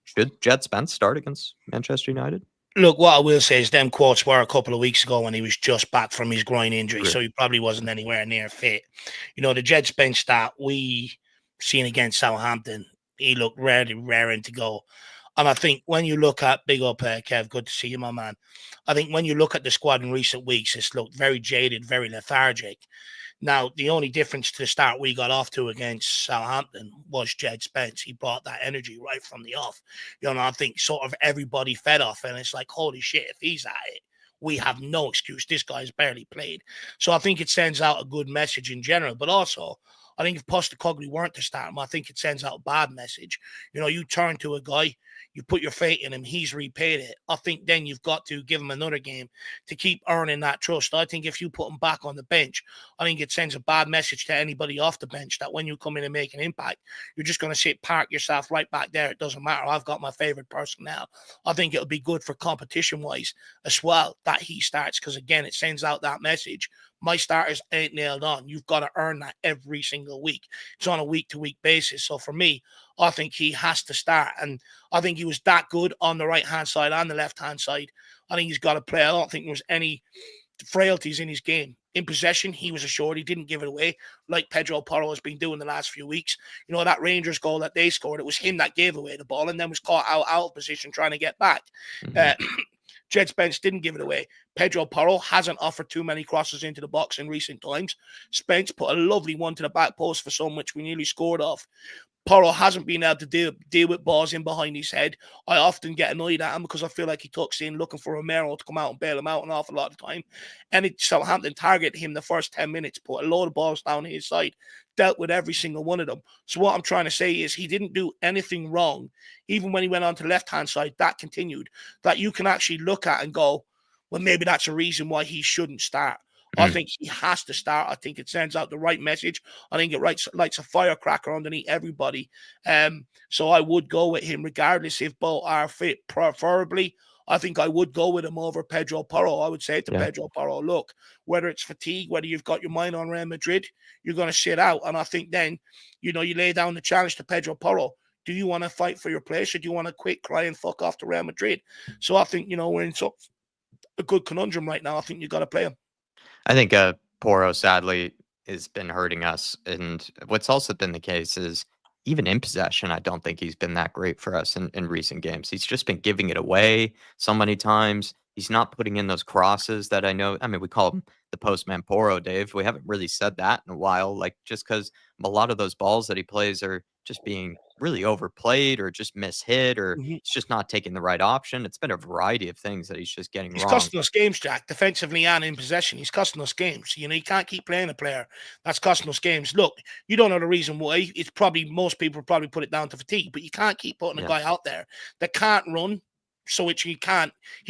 Should Jet Spence start against Manchester United? Look, what I will say is them quotes were a couple of weeks ago when he was just back from his groin injury, so he probably wasn't anywhere near fit. The Jet Spence that we seen against Southampton, he looked raring to go. And I think when you look at, big up, Kev, good to see you, my man. I think when you look at the squad in recent weeks, it's looked very jaded, very lethargic. Now, the only difference to the start we got off to against Southampton was Jed Spence. He brought that energy right from the off. I think sort of everybody fed off, and it's like, holy shit, if he's at it, we have no excuse. This guy's barely played. So I think it sends out a good message in general, but also I think if Postecoglou weren't to start him, I think it sends out a bad message. You turn to a guy, you put your faith in him, he's repaid it. I think then you've got to give him another game to keep earning that trust. I think if you put him back on the bench, I think it sends a bad message to anybody off the bench that when you come in and make an impact, you're just going to sit, park yourself right back there. It doesn't matter. I've got my favorite personnel. I think it'll be good for competition-wise as well that he starts, because, again, it sends out that message. My starters ain't nailed on. You've got to earn that every single week. It's on a week-to-week basis. So for me, I think he has to start. And I think he was that good on the right-hand side and the left-hand side. I think he's got to play. I don't think there was any frailties in his game. In possession, he was assured. He didn't give it away like Pedro Porro has been doing the last few weeks. That Rangers goal that they scored, it was him that gave away the ball and then was caught out of position trying to get back. Jed Spence didn't give it away. Pedro Porro hasn't offered too many crosses into the box in recent times. Spence put a lovely one to the back post for some, which we nearly scored off. Porro hasn't been able to deal with balls in behind his head. I often get annoyed at him because I feel like he tucks in looking for Romero to come out and bail him out an awful lot of the time. And Southampton targeted him the first 10 minutes, put a load of balls down his side, dealt with every single one of them. So what I'm trying to say is he didn't do anything wrong. Even when he went on to the left-hand side, that continued. That you can actually look at and go, well, maybe that's a reason why he shouldn't start. I think he has to start. I think it sends out the right message. I think it lights a firecracker underneath everybody. So I would go with him regardless if both are fit. Preferably, I think I would go with him over Pedro Porro. I would say to Pedro Porro, look, whether it's fatigue, whether you've got your mind on Real Madrid, you're going to sit out. And I think then, you lay down the challenge to Pedro Porro. Do you want to fight for your place, or do you want to quit, cry, and fuck off to Real Madrid? So I think, we're in a good conundrum right now. I think you got to play him. I think Porro, sadly, has been hurting us. And what's also been the case is even in possession, I don't think he's been that great for us in recent games. He's just been giving it away so many times. He's not putting in those crosses that I know. I mean, we call him the postman Porro, Dave. We haven't really said that in a while, just because a lot of those balls that he plays are just being really overplayed or just mishit, or he's just not taking the right option. It's been a variety of things that he's just getting wrong. He's costing us games, Jack, defensively and in possession. He's costing us games. You can't keep playing a player that's costing us games. Look, you don't know the reason why. It's probably, most people probably put it down to fatigue, but you can't keep putting a guy out there that can't run. So he's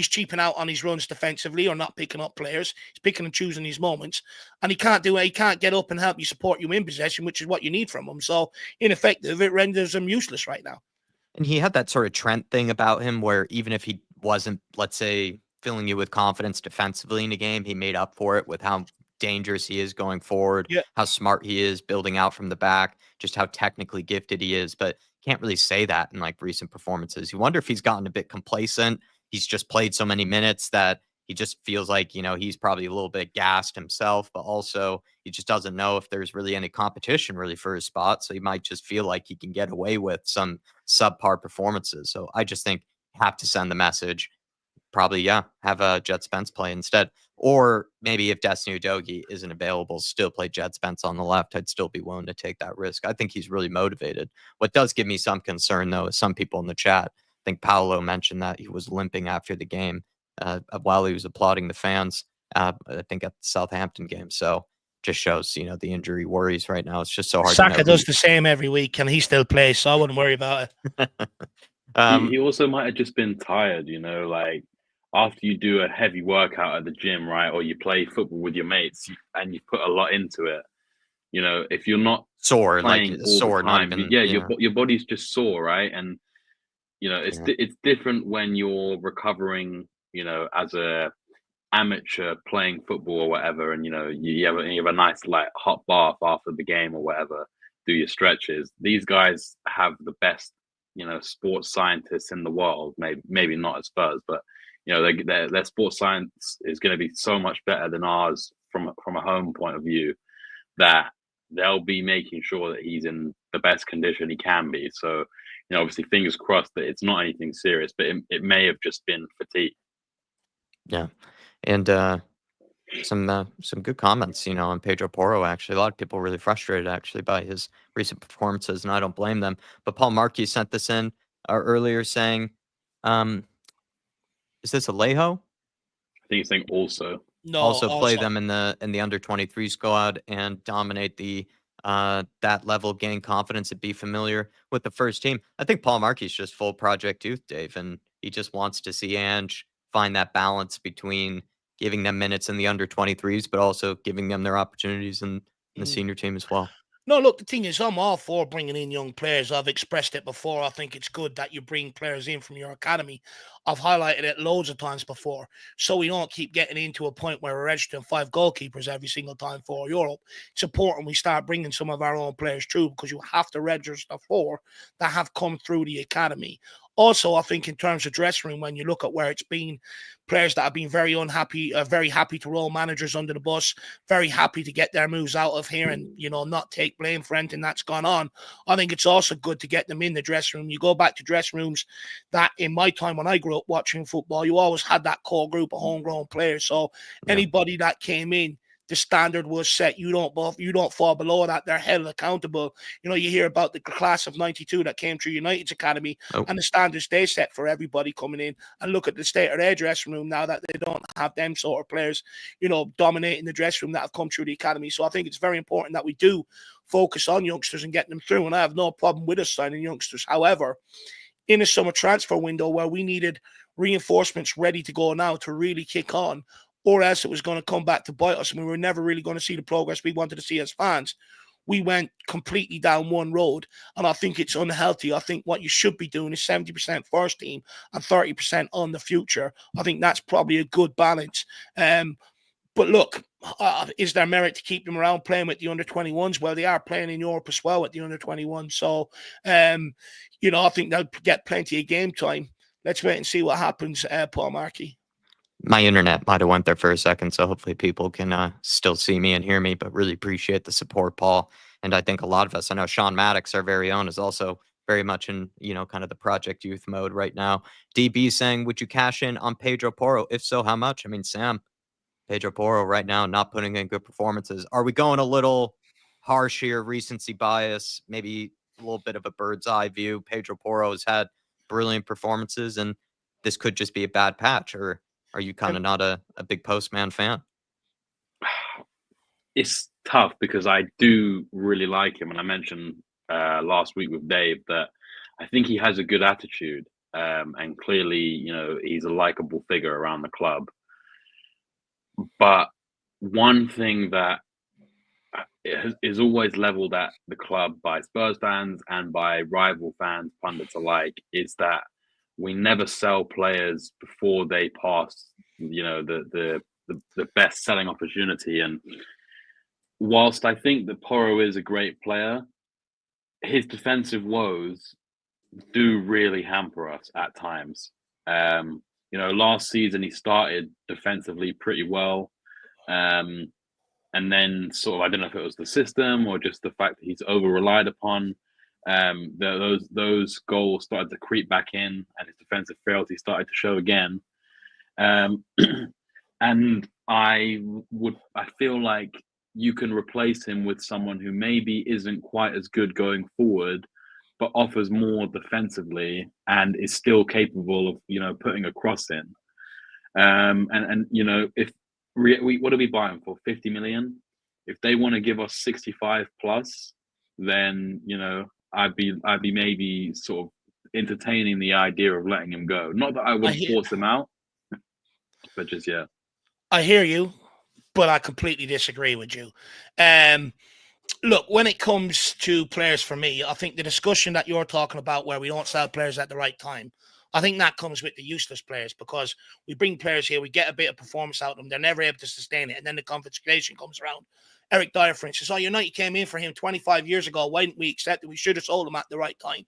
cheaping out on his runs defensively or not picking up players. He's picking and choosing his moments. And he can't do it. He can't get up and help you support you in possession, which is what you need from him. So ineffective, it renders him useless right now. And he had that sort of Trent thing about him where even if he wasn't, let's say, filling you with confidence defensively in a game, he made up for it with how dangerous he is going forward, how smart he is building out from the back, just how technically gifted he is. But can't really say that in recent performances. You wonder if he's gotten a bit complacent. He's just played so many minutes that he just feels like, he's probably a little bit gassed himself, but also he just doesn't know if there's really any competition really for his spot. So he might just feel like he can get away with some subpar performances. So I just think you have to send the message. Probably, yeah, have a Jet Spence play instead. Or maybe if Destiny Udogie isn't available, still play Jet Spence on the left. I'd still be willing to take that risk. I think he's really motivated. What does give me some concern, though, is some people in the chat. I think Paolo mentioned that he was limping after the game while he was applauding the fans, I think at the Southampton game. So just shows, the injury worries right now. It's just so hard Saka to know. does the same every week, and he still plays, so I wouldn't worry about it. He also might have just been tired, like after you do a heavy workout at the gym, right? Or you play football with your mates and you put a lot into it. If you're not sore, playing like all sore, the time, not even, your body's just sore, right? And it's different when you're recovering, as a amateur playing football or whatever, and you have a nice like hot bath after the game or whatever, do your stretches. These guys have the best, sports scientists in the world. Maybe not as Spurs, but their sports science is going to be so much better than ours from a home point of view, that they'll be making sure that he's in the best condition he can be. So, obviously, fingers crossed that it's not anything serious, but it may have just been fatigue. Yeah, and some good comments, on Pedro Porro. Actually, a lot of people really frustrated actually by his recent performances, and I don't blame them. But Paul Markey sent this in earlier saying, "Is this Alejo?" I think he's saying also. No, also play them in the under 23 squad and dominate the that level, gain confidence and be familiar with the first team. I think Paul Markey's just full project youth, Dave, and he just wants to see Ange find that balance between giving them minutes in the under 23s, but also giving them their opportunities in the senior team as well. No, look, the thing is, I'm all for bringing in young players. I've expressed it before. I think it's good that you bring players in from your academy. I've highlighted it loads of times before, so we don't keep getting into a point where we're registering 5 goalkeepers every single time for Europe. It's important we start bringing some of our own players through, because you have to register 4 that have come through the academy. Also, I think in terms of dressing room, when you look at where it's been, players that have been very unhappy, very happy to roll managers under the bus, very happy to get their moves out of here and, not take blame for anything that's gone on. I think it's also good to get them in the dressing room. You go back to dressing rooms that in my time when I grew up watching football, you always had that core group of homegrown players. So anybody that came in, the standard was set. You don't fall below that. They're held accountable. You hear about the class of 92 that came through United's academy and the standards they set for everybody coming in, and look at the state of their dressing room now that they don't have them sort of players, dominating the dressing room that have come through the academy. So I think it's very important that we do focus on youngsters and getting them through. And I have no problem with us signing youngsters. However, in a summer transfer window where we needed reinforcements ready to go now to really kick on, or else it was going to come back to bite us and we were never really going to see the progress we wanted to see as fans, we went completely down one road, and I think it's unhealthy. I think what you should be doing is 70% first team and 30% on the future. I think that's probably a good balance. But look, is there merit to keep them around playing with the under-21s? Well, they are playing in Europe as well with the under-21s. So, I think they'll get plenty of game time. Let's wait and see what happens, Paul Markey. My internet might have went there for a second, so hopefully people can still see me and hear me, but really appreciate the support, Paul. And I think a lot of us, I know Sean Maddox, our very own, is also very much in, kind of the project youth mode right now. DB saying, would you cash in on Pedro Porro? If so, how much? I mean, Sam, Pedro Porro right now not putting in good performances. Are we going a little harsh here, recency bias, maybe a little bit of a bird's eye view? Pedro Porro has had brilliant performances, and this could just be a bad patch, or are you kind of not a big Postman fan? It's tough because I do really like him. And I mentioned last week with Dave that I think he has a good attitude. And clearly, he's a likable figure around the club. But one thing that is always leveled at the club by Spurs fans and by rival fans, pundits alike, is that we never sell players before they pass, the best selling opportunity. And whilst I think that Porro is a great player, his defensive woes do really hamper us at times. last season he started defensively pretty well. And then sort of, I don't know if it was the system or just the fact that he's over-relied upon. Those goals started to creep back in, and his defensive frailty started to show again. And I feel like you can replace him with someone who maybe isn't quite as good going forward, but offers more defensively and is still capable of putting a cross in. If what are we buying for? 50 million? If they want to give us 65 plus, then I'd be maybe sort of entertaining the idea of letting him go. Not that I would force him out, but just I hear you, but I completely disagree with you. Look, when it comes to players, for me, I think the discussion that you're talking about where we don't sell players at the right time, I think that comes with the useless players, because we bring players here, we get a bit of performance out of them, they're never able to sustain it, and then the confiscation comes around. Eric Dyer, for instance, United came in for him 25 years ago. Why didn't we accept it? We should have sold him at the right time.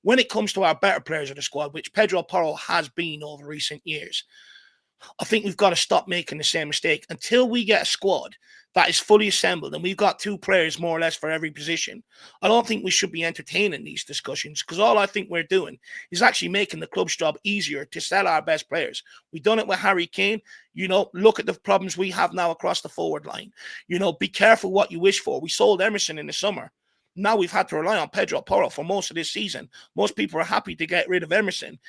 When it comes to our better players of the squad, which Pedro Porro has been over recent years, I think we've got to stop making the same mistake. Until we get a squad that is fully assembled and we've got 2 players more or less for every position, I don't think we should be entertaining these discussions, because all I think we're doing is actually making the club's job easier to sell our best players. We've done it with Harry Kane. Look at the problems we have now across the forward line. Be careful what you wish for. We sold Emerson in the summer. Now we've had to rely on Pedro Porro for most of this season. Most people are happy to get rid of Emerson.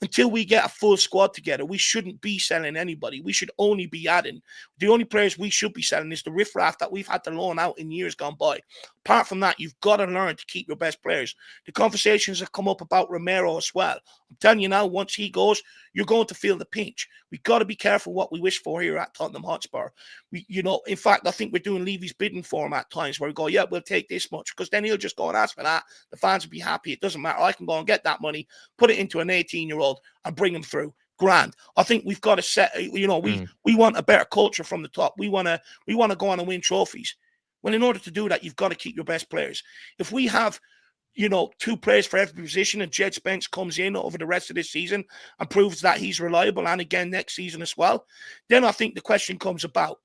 Until we get a full squad together, we shouldn't be selling anybody. We should only be adding. The only players we should be selling is the riffraff that we've had to loan out in years gone by. Apart from that, you've got to learn to keep your best players. The conversations have come up about Romero as well. I'm telling you now, once he goes, you're going to feel the pinch. We've got to be careful what we wish for here at Tottenham Hotspur. In fact, I think we're doing Levy's bidding for him at times, where we go, yeah, we'll take this much, because then he'll just go and ask for that. The fans will be happy. It doesn't matter. I can go and get that money, put it into an 18-year-old and bring him through. Grand. I think we've got to set, we want a better culture from the top. We want to go on and win trophies. Well, in order to do that, you've got to keep your best players. If we have 2 players for every position, and Jed Spence comes in over the rest of this season and proves that he's reliable, and again next season as well, then I think the question comes about,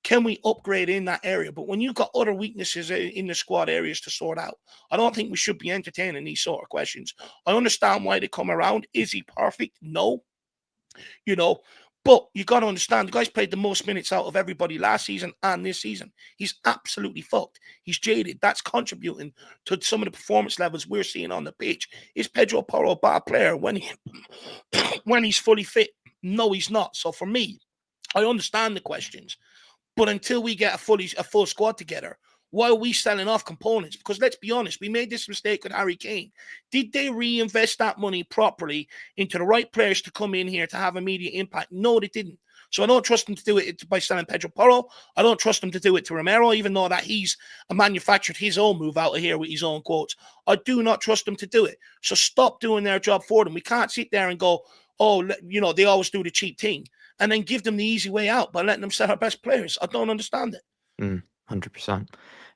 can we upgrade in that area? But when you've got other weaknesses in the squad areas to sort out, I don't think we should be entertaining these sort of questions. I understand why they come around. Is he perfect? No. But you got to understand, the guy's played the most minutes out of everybody last season and this season. He's absolutely fucked. He's jaded. That's contributing to some of the performance levels we're seeing on the pitch. Is Pedro Porro a bad player when he's fully fit? No, he's not. So for me, I understand the questions. But until we get a full squad together, why are we selling off components? Because let's be honest, we made this mistake with Harry Kane. Did they reinvest that money properly into the right players to come in here to have immediate impact? No, they didn't. So I don't trust them to do it by selling Pedro Porro. I don't trust them to do it to Romero, even though that he's manufactured his own move out of here with his own quotes. I do not trust them to do it. So stop doing their job for them. We can't sit there and go, they always do the cheap thing, and then give them the easy way out by letting them sell our best players. I don't understand it. 100%.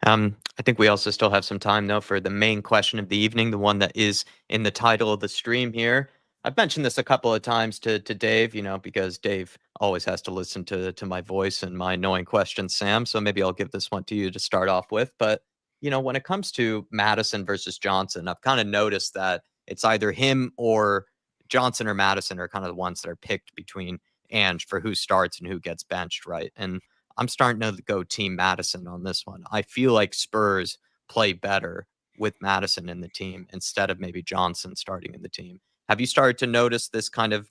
I think we also still have some time, though, for the main question of the evening, the one that is in the title of the stream here. I've mentioned this a couple of times to Dave, because Dave always has to listen to my voice and my annoying questions, Sam. So maybe I'll give this one to you to start off with. But, when it comes to Maddison versus Johnson, I've kind of noticed that it's either him or Johnson or Maddison are kind of the ones that are picked between Ange for who starts and who gets benched, right? And I'm starting to go Team Maddison on this one. I feel like Spurs play better with Maddison in the team instead of maybe Johnson starting in the team. Have you started to notice this kind of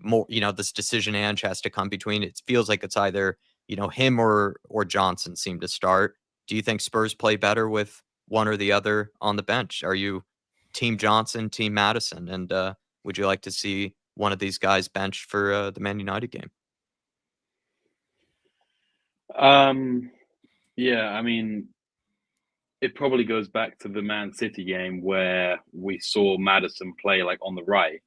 more, this decision Ange has to come between? It feels like it's either, him or Johnson seem to start. Do you think Spurs play better with one or the other on the bench? Are you Team Johnson, Team Maddison? And would you like to see one of these guys benched for the Man United game? Yeah, I mean, it probably goes back to the Man City game where we saw Maddison play like on the right,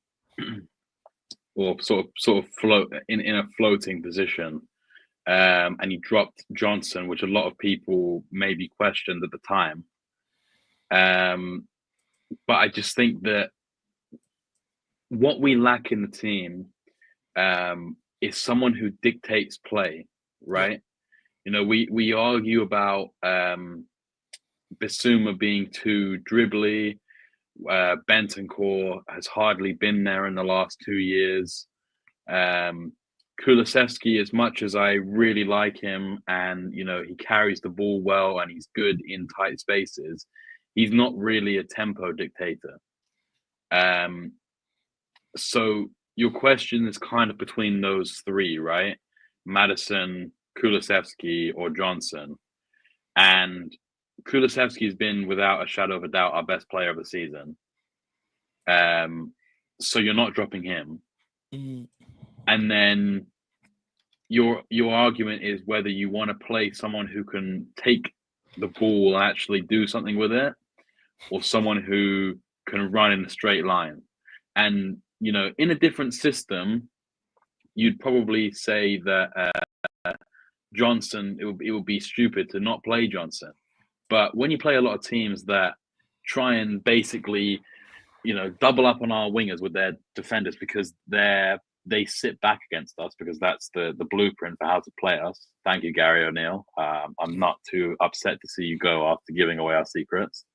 or sort of float in a floating position, and he dropped Johnson, which a lot of people maybe questioned at the time. But I just think that what we lack in the team is someone who dictates play, right? You know, we argue about Bissouma being too dribbly. Bentancur has hardly been there in the last 2 years. Kulusevski, as much as I really like him, and you know he carries the ball well and he's good in tight spaces, he's not really a tempo dictator. So your question is kind of between those three, right? Maddison, Kulusevski, or Johnson. And Kulusevski's been, without a shadow of a doubt, our best player of the season. So you're not dropping him. And then your argument is whether you want to play someone who can take the ball and actually do something with it, or someone who can run in a straight line. And, you know, in a different system, you'd probably say that Johnson, it would be stupid to not play Johnson. But when you play a lot of teams that try and basically, you know, double up on our wingers with their defenders because they sit back against us, because that's the blueprint for how to play us. Thank you, Gary O'Neill. I'm not too upset to see you go after giving away our secrets.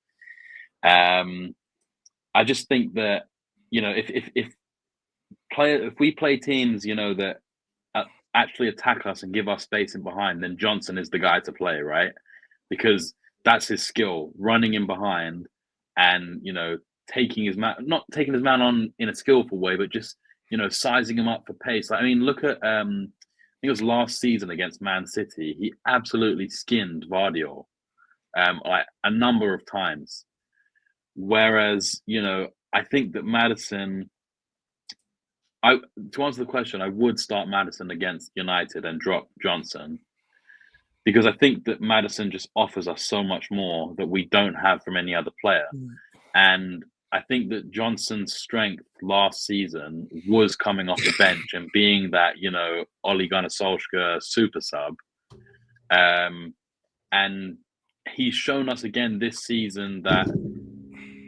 I just think that, you know, if we play teams, you know, that actually attack us and give us space in behind, then Johnson is the guy to play, right? Because that's his skill, running in behind and, you know, not taking his man on in a skillful way, but just, you know, sizing him up for pace. Like, I mean, look at, I think it was last season against Man City. He absolutely skinned Vardiol like a number of times. Whereas, you know, I think that Maddison, to answer the question, I would start Maddison against United and drop Johnson, because I think that Maddison just offers us so much more that we don't have from any other player. And I think that Johnson's strength last season was coming off the bench and being that, you know, Ole Gunnar Solskjaer super sub. And he's shown us again this season that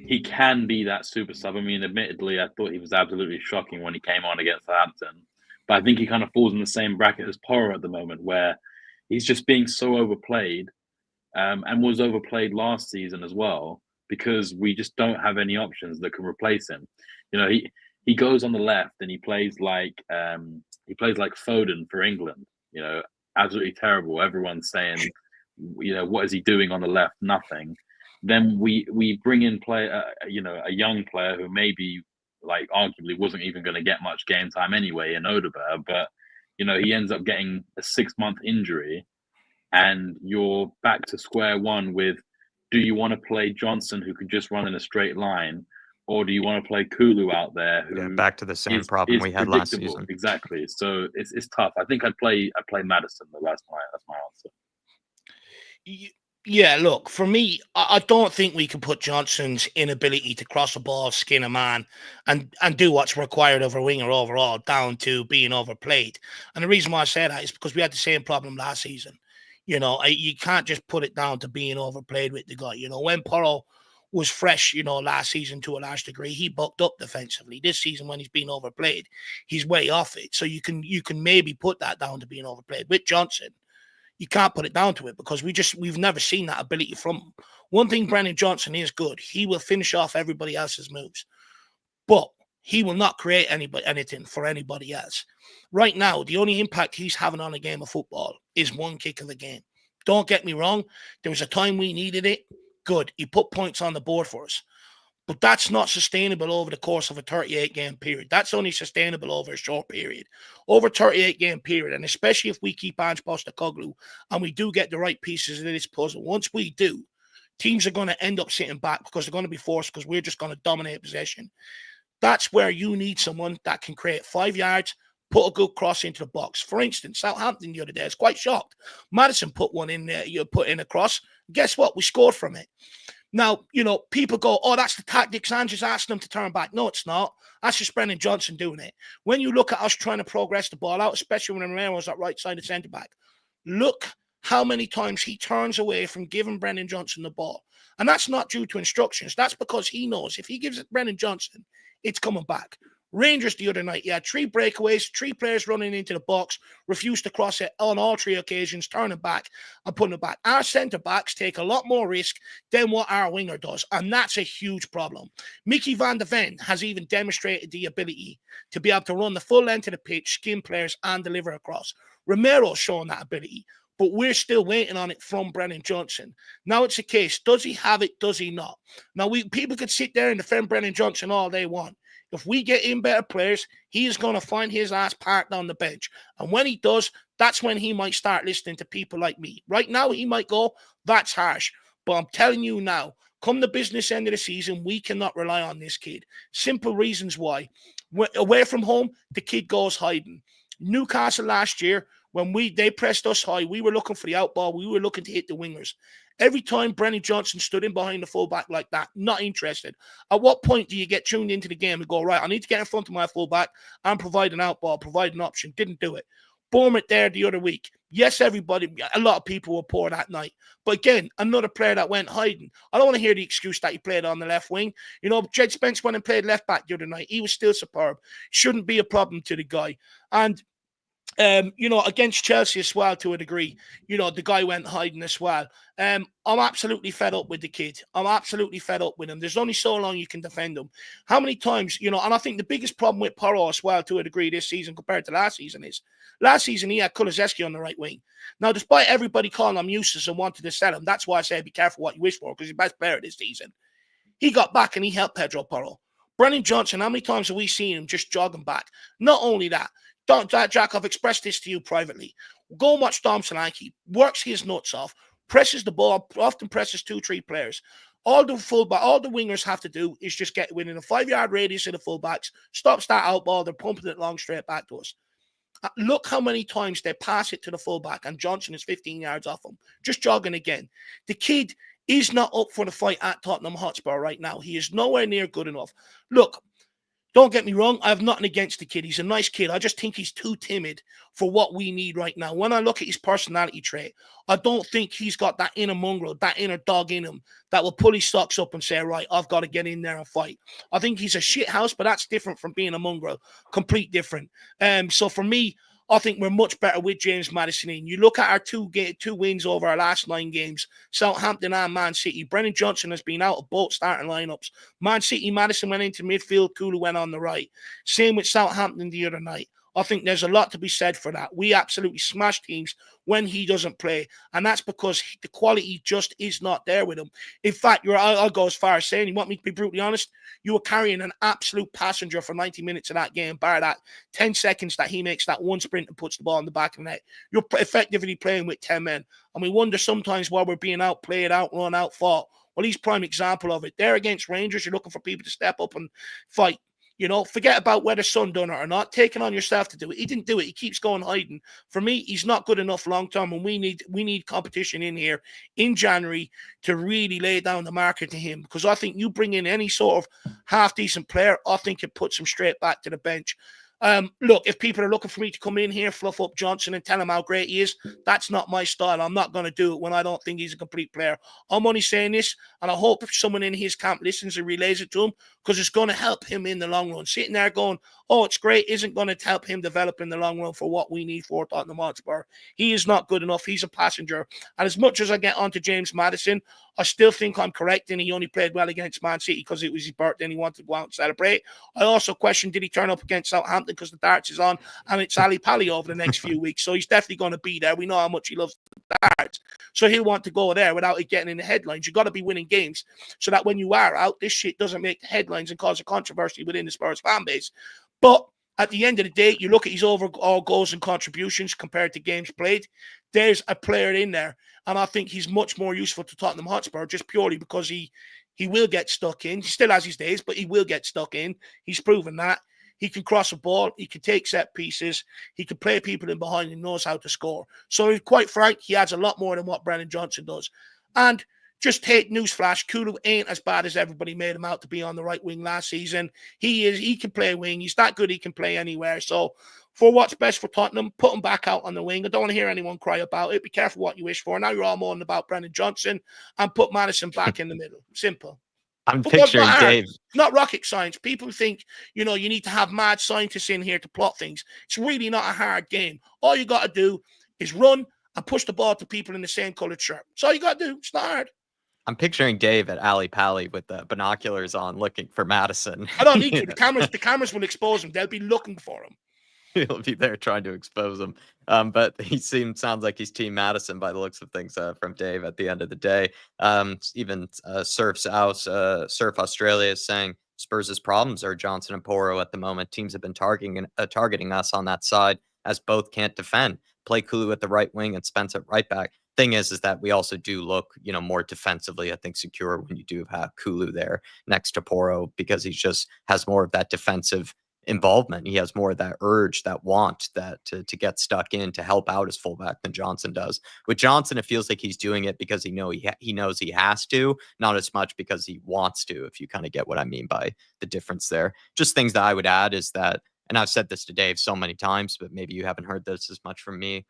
he can be that super sub. I mean, admittedly, I thought he was absolutely shocking when he came on against Southampton. But I think he kind of falls in the same bracket as Porro at the moment, where he's just being so overplayed, and was overplayed last season as well, because we just don't have any options that can replace him. You know, he goes on the left and he plays like Foden for England. You know, absolutely terrible. Everyone's saying, you know, what is he doing on the left? Nothing. Then we bring in a young player who maybe, like, arguably wasn't even going to get much game time anyway in Odegaard, but you know, he ends up getting a 6-month injury, and you're back to square one with, do you want to play Johnson, who could just run in a straight line, or do you want to play Kulu out there, who back to the same problem we had last season? Exactly. So it's tough. I think I'd play Maddison, though. That's my answer. Yeah, look, for me, I don't think we can put Johnson's inability to cross the ball, skin a man, and do what's required of a winger overall down to being overplayed. And the reason why I say that is because we had the same problem last season. You know, you can't just put it down to being overplayed with the guy. You know, when Porro was fresh, you know, last season to a large degree, he bucked up defensively. This season, when he's been overplayed, he's way off it. So you can maybe put that down to being overplayed. With Johnson, you can't put it down to it, because we've never seen that ability from him. One thing Brennan Johnson is good, he will finish off everybody else's moves, but he will not create anything for anybody else. Right now, the only impact he's having on a game of football is one kick of the game. Don't get me wrong, there was a time we needed it. Good, he put points on the board for us. But that's not sustainable over the course of a 38-game period. That's only sustainable over a short period. Over a 38-game period, and especially if we keep Ange Postecoglou and we do get the right pieces of this puzzle, once we do, teams are going to end up sitting back because they're going to be forced, because we're just going to dominate possession. That's where you need someone that can create 5 yards, put a good cross into the box. For instance, Southampton the other day, I was quite shocked. Maddison put one in there, put in a cross. Guess what? We scored from it. Now, you know, people go, oh, that's the tactics. Ange is asking them to turn back. No, it's not. That's just Brennan Johnson doing it. When you look at us trying to progress the ball out, especially when Romero's at right side of centre-back, look how many times he turns away from giving Brennan Johnson the ball. And that's not due to instructions. That's because he knows if he gives it Brennan Johnson, it's coming back. Rangers the other night, he had 3 breakaways, 3 players running into the box, refused to cross it on all 3 occasions, turning back and putting it back. Our centre-backs take a lot more risk than what our winger does, and that's a huge problem. Mickey van der Ven has even demonstrated the ability to be able to run the full length of the pitch, skim players, and deliver across. Romero's showing that ability, but we're still waiting on it from Brennan Johnson. Now it's a case, does he have it, does he not? Now, people could sit there and defend Brennan Johnson all they want. If we get in better players, he is going to find his ass parked on the bench. And when he does, that's when he might start listening to people like me. Right now, he might go, that's harsh. But I'm telling you now, come the business end of the season, we cannot rely on this kid. Simple reasons why. Away from home, the kid goes hiding. Newcastle last year, when they pressed us high, we were looking for the outball. We were looking to hit the wingers. Every time Brennan Johnson stood in behind the fullback like that, not interested. At what point do you get tuned into the game and go, right, I need to get in front of my fullback and provide an outball, provide an option? Didn't do it. Bournemouth there the other week. Yes, everybody, a lot of people were poor that night. But again, another player that went hiding. I don't want to hear the excuse that he played on the left wing. You know, Jed Spence went and played left back the other night. He was still superb. Shouldn't be a problem to the guy. And you know, against Chelsea as well, to a degree, you know, the guy went hiding as well. I'm absolutely fed up with the kid. I'm absolutely fed up with him. There's only so long you can defend him. How many times, you know, and I think the biggest problem with Porro as well, to a degree, this season compared to last season is, last season he had Kulusevski on the right wing. Now, despite everybody calling him useless and wanting to sell him, that's why I say be careful what you wish for, because he's the best player this season. He got back and he helped Pedro Porro. Brennan Johnson, how many times have we seen him just jogging back? Not only that, Jack, I've expressed this to you privately. Go and watch Dom Solanke. Works his nuts off. Presses the ball. Often presses 2-3 players. All the wingers have to do is just get within a 5-yard radius of the fullbacks. Stop, start, out ball. They're pumping it long straight back to us. Look how many times they pass it to the fullback and Johnson is 15 yards off him. Just jogging again. The kid is not up for the fight at Tottenham Hotspur right now. He is nowhere near good enough. Look, don't get me wrong, I have nothing against the kid. He's a nice kid. I just think he's too timid for what we need right now. When I look at his personality trait, I don't think he's got that inner mongrel, that inner dog in him that will pull his socks up and say, right, I've got to get in there and fight. I think he's a shit house, but that's different from being a mongrel. Complete different. So for me, I think we're much better with James Maddison in. You look at our two wins over our last 9 games, Southampton and Man City. Brennan Johnson has been out of both starting lineups. Man City, Maddison went into midfield, Kulu went on the right. Same with Southampton the other night. I think there's a lot to be said for that. We absolutely smash teams when he doesn't play, and that's because the quality just is not there with him. In fact, I'll go as far as saying, you want me to be brutally honest, you were carrying an absolute passenger for 90 minutes of that game, bar that 10 seconds that he makes that one sprint and puts the ball in the back of the net. You're effectively playing with 10 men, and we wonder sometimes why we're being outplayed, outrun, outfought. Well, he's prime example of it. There against Rangers, you're looking for people to step up and fight. You know, forget about whether Son done it or not. Take it on yourself to do it. He didn't do it. He keeps going hiding. For me, he's not good enough long term, and we need competition in here in January to really lay down the marker to him. Because I think you bring in any sort of half decent player, I think it puts him straight back to the bench. Look, if people are looking for me to come in here, fluff up Johnson and tell him how great he is, that's not my style. I'm not going to do it when I don't think he's a complete player. I'm only saying this, and I hope someone in his camp listens and relays it to him, because it's going to help him in the long run. Sitting there going, oh, it's great, isn't going to help him develop in the long run for what we need for Tottenham Hotspur. He is not good enough. He's a passenger. And as much as I get onto James Maddison, I still think I'm correct in he only played well against Man City because it was his birthday and he wanted to go out and celebrate. I also question, did he turn up against Southampton because the darts is on and it's Ali Pally over the next few weeks. So he's definitely going to be there. We know how much he loves the darts. So he'll want to go there without it getting in the headlines. You've got to be winning games so that when you are out, this shit doesn't make the headlines and cause a controversy within the Spurs fan base. But at the end of the day, you look at his overall goals and contributions compared to games played, there's a player in there. And I think he's much more useful to Tottenham Hotspur just purely because he will get stuck in. He still has his days, but he will get stuck in. He's proven that. He can cross a ball. He can take set pieces. He can play people in behind and knows how to score. So quite frank, he adds a lot more than what Brennan Johnson does. And just take newsflash, Kulu ain't as bad as everybody made him out to be on the right wing last season. He can play wing. He's that good he can play anywhere. So for what's best for Tottenham, put him back out on the wing. I don't want to hear anyone cry about it. Be careful what you wish for. Now you're all moaning about Brennan Johnson and put Maddison back in the middle. Simple. I'm Football's picturing not hard. Dave. It's not rocket science. People think, you need to have mad scientists in here to plot things. It's really not a hard game. All you got to do is run and push the ball to people in the same colored shirt. That's all you got to do. It's not hard. I'm picturing Dave at Ali Pally with the binoculars on, looking for Maddison. I don't need to. The cameras will expose him. They'll be looking for him. He'll be there trying to expose him. But sounds like he's Team Maddison by the looks of things from Dave at the end of the day. Even Surf Australia is saying Spurs' problems are Johnson and Porro at the moment. Teams have been targeting us on that side, as both can't defend. Play Kulu at the right wing and Spence at right back. Thing is that we also do look, more defensively, I think, secure when you do have Kulu there next to Porro, because he just has more of that defensive involvement. He has more of that urge, that want, that to get stuck in to help out his fullback than Johnson does. With Johnson, it feels like he's doing it because he knows he has to, not as much because he wants to, if you kind of get what I mean by the difference there. Just things that I would add is that, and I've said this to Dave so many times, but maybe you haven't heard this as much from me,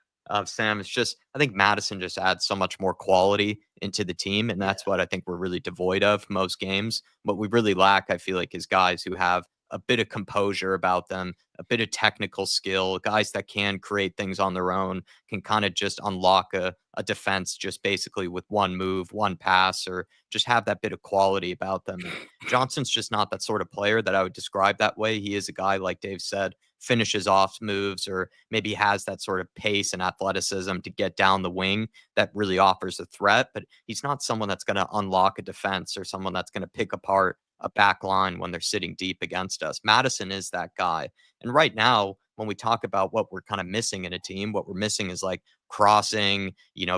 Sam, it's just, I think Maddison just adds so much more quality into the team, and that's what I think we're really devoid of most games. What we really lack, I feel like, is guys who have a bit of composure about them, a bit of technical skill, guys that can create things on their own, can kind of just unlock a defense just basically with one move, one pass, or just have that bit of quality about them. And Johnson's just not that sort of player that I would describe that way. He is a guy, like Dave said, finishes off moves, or maybe has that sort of pace and athleticism to get down the wing that really offers a threat, but he's not someone that's going to unlock a defense or someone that's going to pick apart a back line when they're sitting deep against us. Maddison is that guy. And right now, when we talk about what we're kind of missing in a team, what we're missing is like crossing,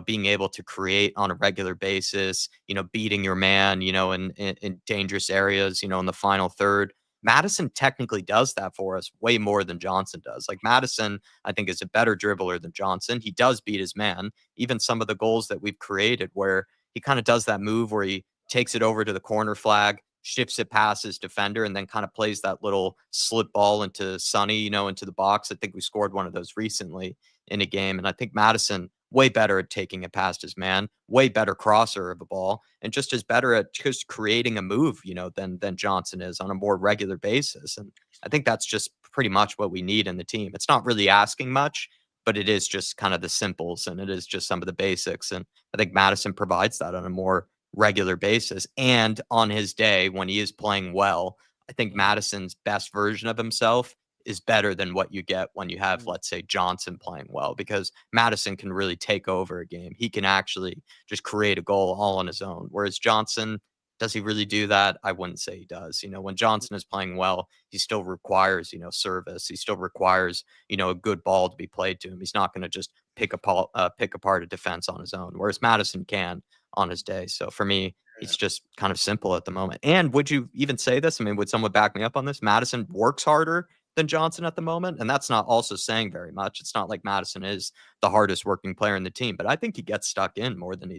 being able to create on a regular basis, beating your man, in dangerous areas, in the final third. Maddison technically does that for us way more than Johnson does. Like, Maddison, I think, is a better dribbler than Johnson. He does beat his man. Even some of the goals that we've created where he kind of does that move where he takes it over to the corner flag, shifts it past his defender, and then kind of plays that little slip ball into Sonny, into the box. I think we scored one of those recently in a game. And I think Maddison, way better at taking it past his man, way better crosser of a ball, and just as better at just creating a move, than Johnson is on a more regular basis. And I think that's just pretty much what we need in the team. It's not really asking much, but it is just kind of the simples, and it is just some of the basics. And I think Maddison provides that on a more regular basis. And on his day, when he is playing well, I think Maddison's best version of himself is better than what you get when you have, let's say, Johnson playing well, because Maddison can really take over a game. He can actually just create a goal all on his own. Whereas Johnson, does he really do that? I wouldn't say he does. When Johnson is playing well, he still requires, service. He still requires, a good ball to be played to him. He's not going to just pick apart a defense on his own, whereas Maddison can on his day. So for me, it's just kind of simple at the moment. And would you even say this? I mean, would someone back me up on this? Maddison works harder than Johnson at the moment, and that's not also saying very much. It's not like Maddison is the hardest working player in the team, but I think he gets stuck in more than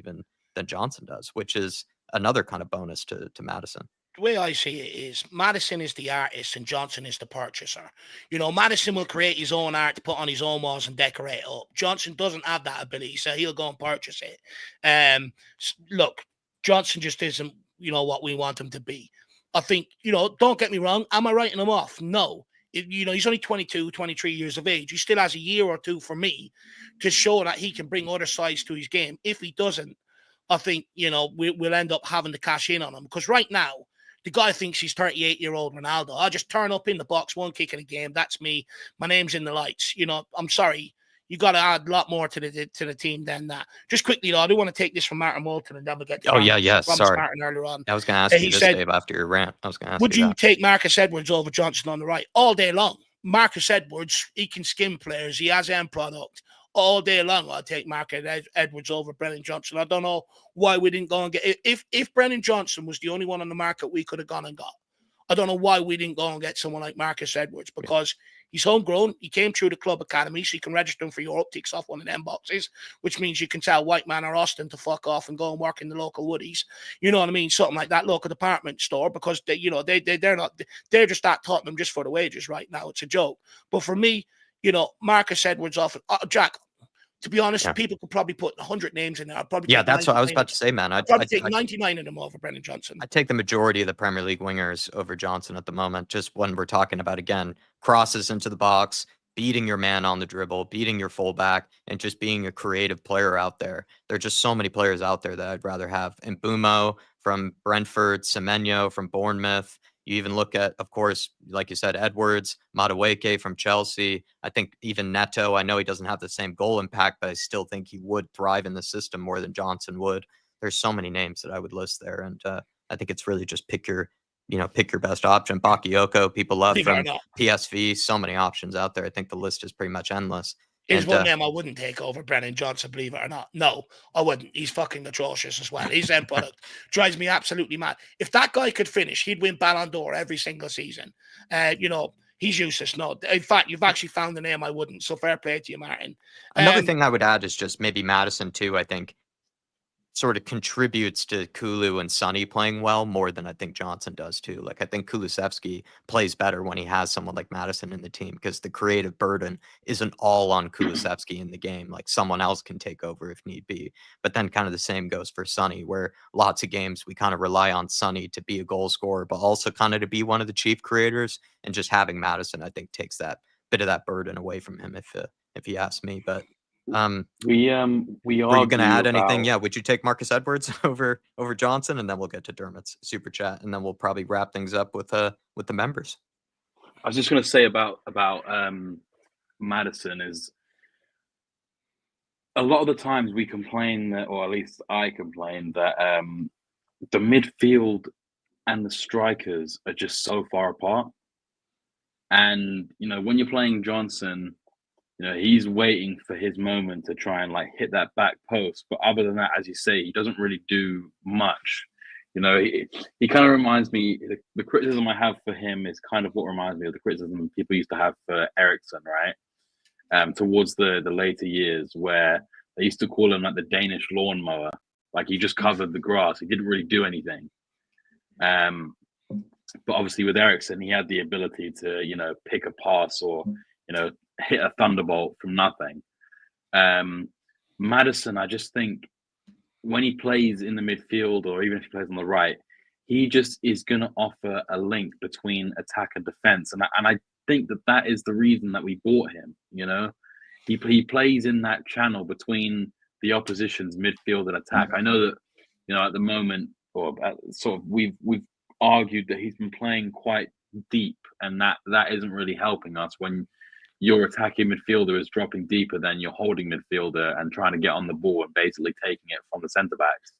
Johnson does, which is another kind of bonus to Maddison. The way I see it is Maddison is the artist and Johnson is the purchaser. Maddison will create his own art to put on his own walls and decorate it up. Johnson doesn't have that ability, so he'll go and purchase it. Look, Johnson just isn't, what we want him to be. I think, don't get me wrong. Am I writing him off? No. He's only 22, 23 years of age. He still has a year or two for me to show that he can bring other sides to his game. If he doesn't, I think, we'll end up having to cash in on him. Because right now, the guy thinks he's 38-year-old Ronaldo. I just turn up in the box, one kick in a game. That's me. My name's in the lights. I'm sorry. You got to add a lot more to the team than that. Just quickly, though, I do want to take this from Martin Moulton and then we'll get to sorry. Martin earlier on. I was going to ask you this, Dave, after your rant. I was going to ask would you you take Marcus Edwards over Johnson on the right? All day long. Marcus Edwards, he can skim players. He has end product. All day long, I'd take Marcus Edwards over Brennan Johnson. I don't know why we didn't go and get... If Brennan Johnson was the only one on the market we could have gone and got, I don't know why we didn't go and get someone like Marcus Edwards, because he's homegrown. He came through the club academy, so you can register him for Europe, ticks off one of them boxes, which means you can tell White Man or Austin to fuck off and go and work in the local Woodies. You know what I mean? Something like that, local department store, because they're just at Tottenham just for the wages right now. It's a joke. But for me, Marcus Edwards off Jack, To be honest, people could probably put 100 names in there. I'd probably that's what I was about to say, man. I'd probably take 99 of them over Brennan Johnson. I'd take the majority of the Premier League wingers over Johnson at the moment, just when we're talking about, again, crosses into the box, beating your man on the dribble, beating your fullback, and just being a creative player out there. There are just so many players out there that I'd rather have. And Mbumo from Brentford, Semenyo from Bournemouth. You even look at, of course, like you said, Edwards, Madueke from Chelsea. I think even Neto, I know he doesn't have the same goal impact, but I still think he would thrive in the system more than Johnson would. There's so many names that I would list there. And I think it's really just pick your best option. Bakayoko, people love from PSV. So many options out there. I think the list is pretty much endless. Here's one name I wouldn't take over Brennan Johnson, believe it or not. No, I wouldn't. He's fucking atrocious as well. His end product drives me absolutely mad. If that guy could finish, he'd win Ballon d'Or every single season. He's useless. No, in fact, you've actually found the name I wouldn't. So fair play to you, Martin. Another thing I would add is just maybe Maddison too. I think sort of contributes to Kulu and Sonny playing well more than I think Johnson does too. Like I think Kulusevski plays better when he has someone like Maddison in the team because the creative burden isn't all on Kulusevski in the game. Like someone else can take over if need be. But then kind of the same goes for Sonny, where lots of games we kind of rely on Sonny to be a goal scorer, but also kind of to be one of the chief creators. And just having Maddison, I think, takes that bit of that burden away from him, if you ask me. But were you going to add anything? Yeah, would you take Marcus Edwards over Johnson? And then we'll get to Dermot's super chat, and then we'll probably wrap things up with the members. I was just going to say about Maddison is a lot of the times we complain that, or at least I complain that the midfield and the strikers are just so far apart. And when you're playing Johnson, he's waiting for his moment to try and hit that back post. But other than that, as you say, he doesn't really do much. He kind of reminds me, the criticism I have for him is kind of what reminds me of the criticism people used to have for Eriksen, right? Towards the later years, where they used to call him like the Danish lawnmower. Like he just covered the grass. He didn't really do anything. But obviously with Eriksen, he had the ability to, pick a pass or, hit a thunderbolt from nothing. Maddison, I just think when he plays in the midfield or even if he plays on the right, he just is going to offer a link between attack and defense. And I think that is the reason that we bought him. He plays in that channel between the opposition's midfield and attack. I know that, at the moment, or we've argued that he's been playing quite deep, and that isn't really helping us when your attacking midfielder is dropping deeper than your holding midfielder and trying to get on the ball and basically taking it from the centre backs.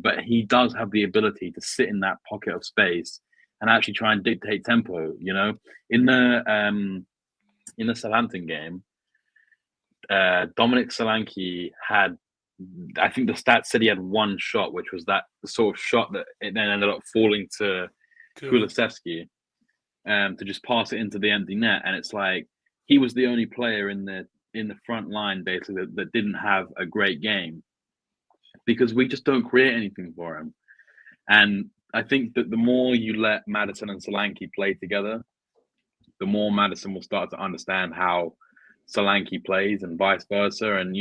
But he does have the ability to sit in that pocket of space and actually try and dictate tempo. In the Southampton game, Dominic Solanke had, I think the stats said he had one shot, which was that sort of shot that it then ended up falling to Kulusevski. To just pass it into the empty net, and it's like he was the only player in the front line basically that didn't have a great game because we just don't create anything for him. And I think that the more you let Maddison and Solanke play together, the more Maddison will start to understand how Solanke plays and vice versa. And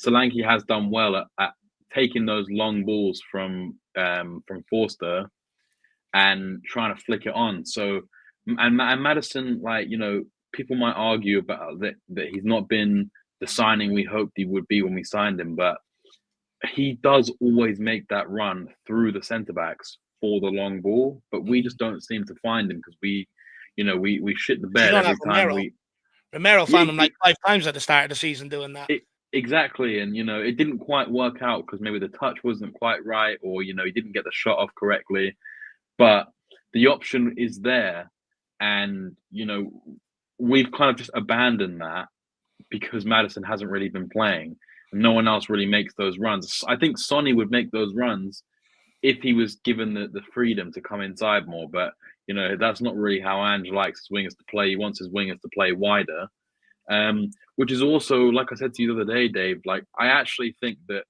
Solanke has done well at taking those long balls from Forster and trying to flick it on. So. And Maddison, people might argue about that he's not been the signing we hoped he would be when we signed him, but he does always make that run through the centre backs for the long ball. But we just don't seem to find him because we shit the bed every time. Romero found him 5 times at the start of the season doing that. Exactly, and it didn't quite work out because maybe the touch wasn't quite right, or he didn't get the shot off correctly. But the option is there. And, we've kind of just abandoned that because Maddison hasn't really been playing. And no one else really makes those runs. I think Sonny would make those runs if he was given the freedom to come inside more. But, that's not really how Ange likes his wingers to play. He wants his wingers to play wider, which is also, like I said to you the other day, Dave, I actually think that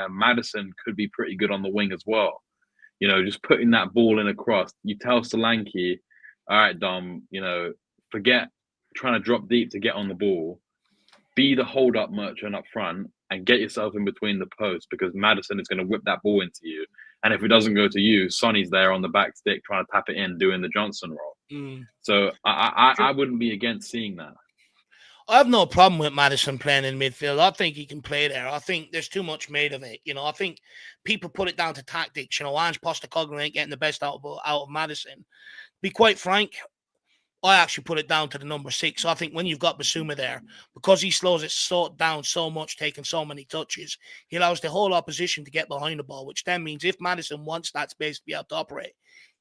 Maddison could be pretty good on the wing as well. Just putting that ball in across. You tell Solanke, all right, Dom, forget trying to drop deep to get on the ball. be the hold-up merchant up front and get yourself in between the posts, because Maddison is going to whip that ball into you. And if it doesn't go to you, Sonny's there on the back stick trying to tap it in, doing the Johnson role. So I wouldn't be against seeing that. I have no problem with Maddison playing in midfield. I think he can play there. I think there's too much made of it. I think people put it down to tactics. Ange Postecoglou ain't getting the best out of Maddison. Be quite frank, I actually put it down to the number 6. So I think when you've got Bissouma there, because he slows it down so much, taking so many touches, he allows the whole opposition to get behind the ball, which then means if Maddison wants that space to be able to operate,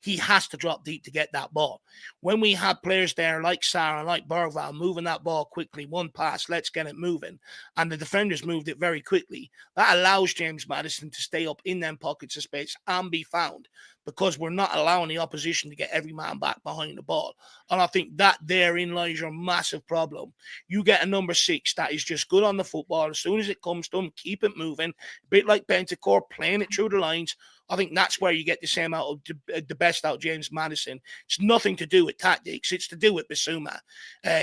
he has to drop deep to get that ball. When we have players there like Sarah, like Bergvall, moving that ball quickly, one pass, let's get it moving, and the defenders moved it very quickly, that allows James Maddison to stay up in them pockets of space and be found, because we're not allowing the opposition to get every man back behind the ball. And I think that therein lies your massive problem. You get a number 6 that is just good on the football. As soon as it comes to him, keep it moving. A bit like Bentancur, playing it through the lines. I think that's where you get the same out of the best out of James Maddison. It's nothing to do with tactics. It's to do with Bissouma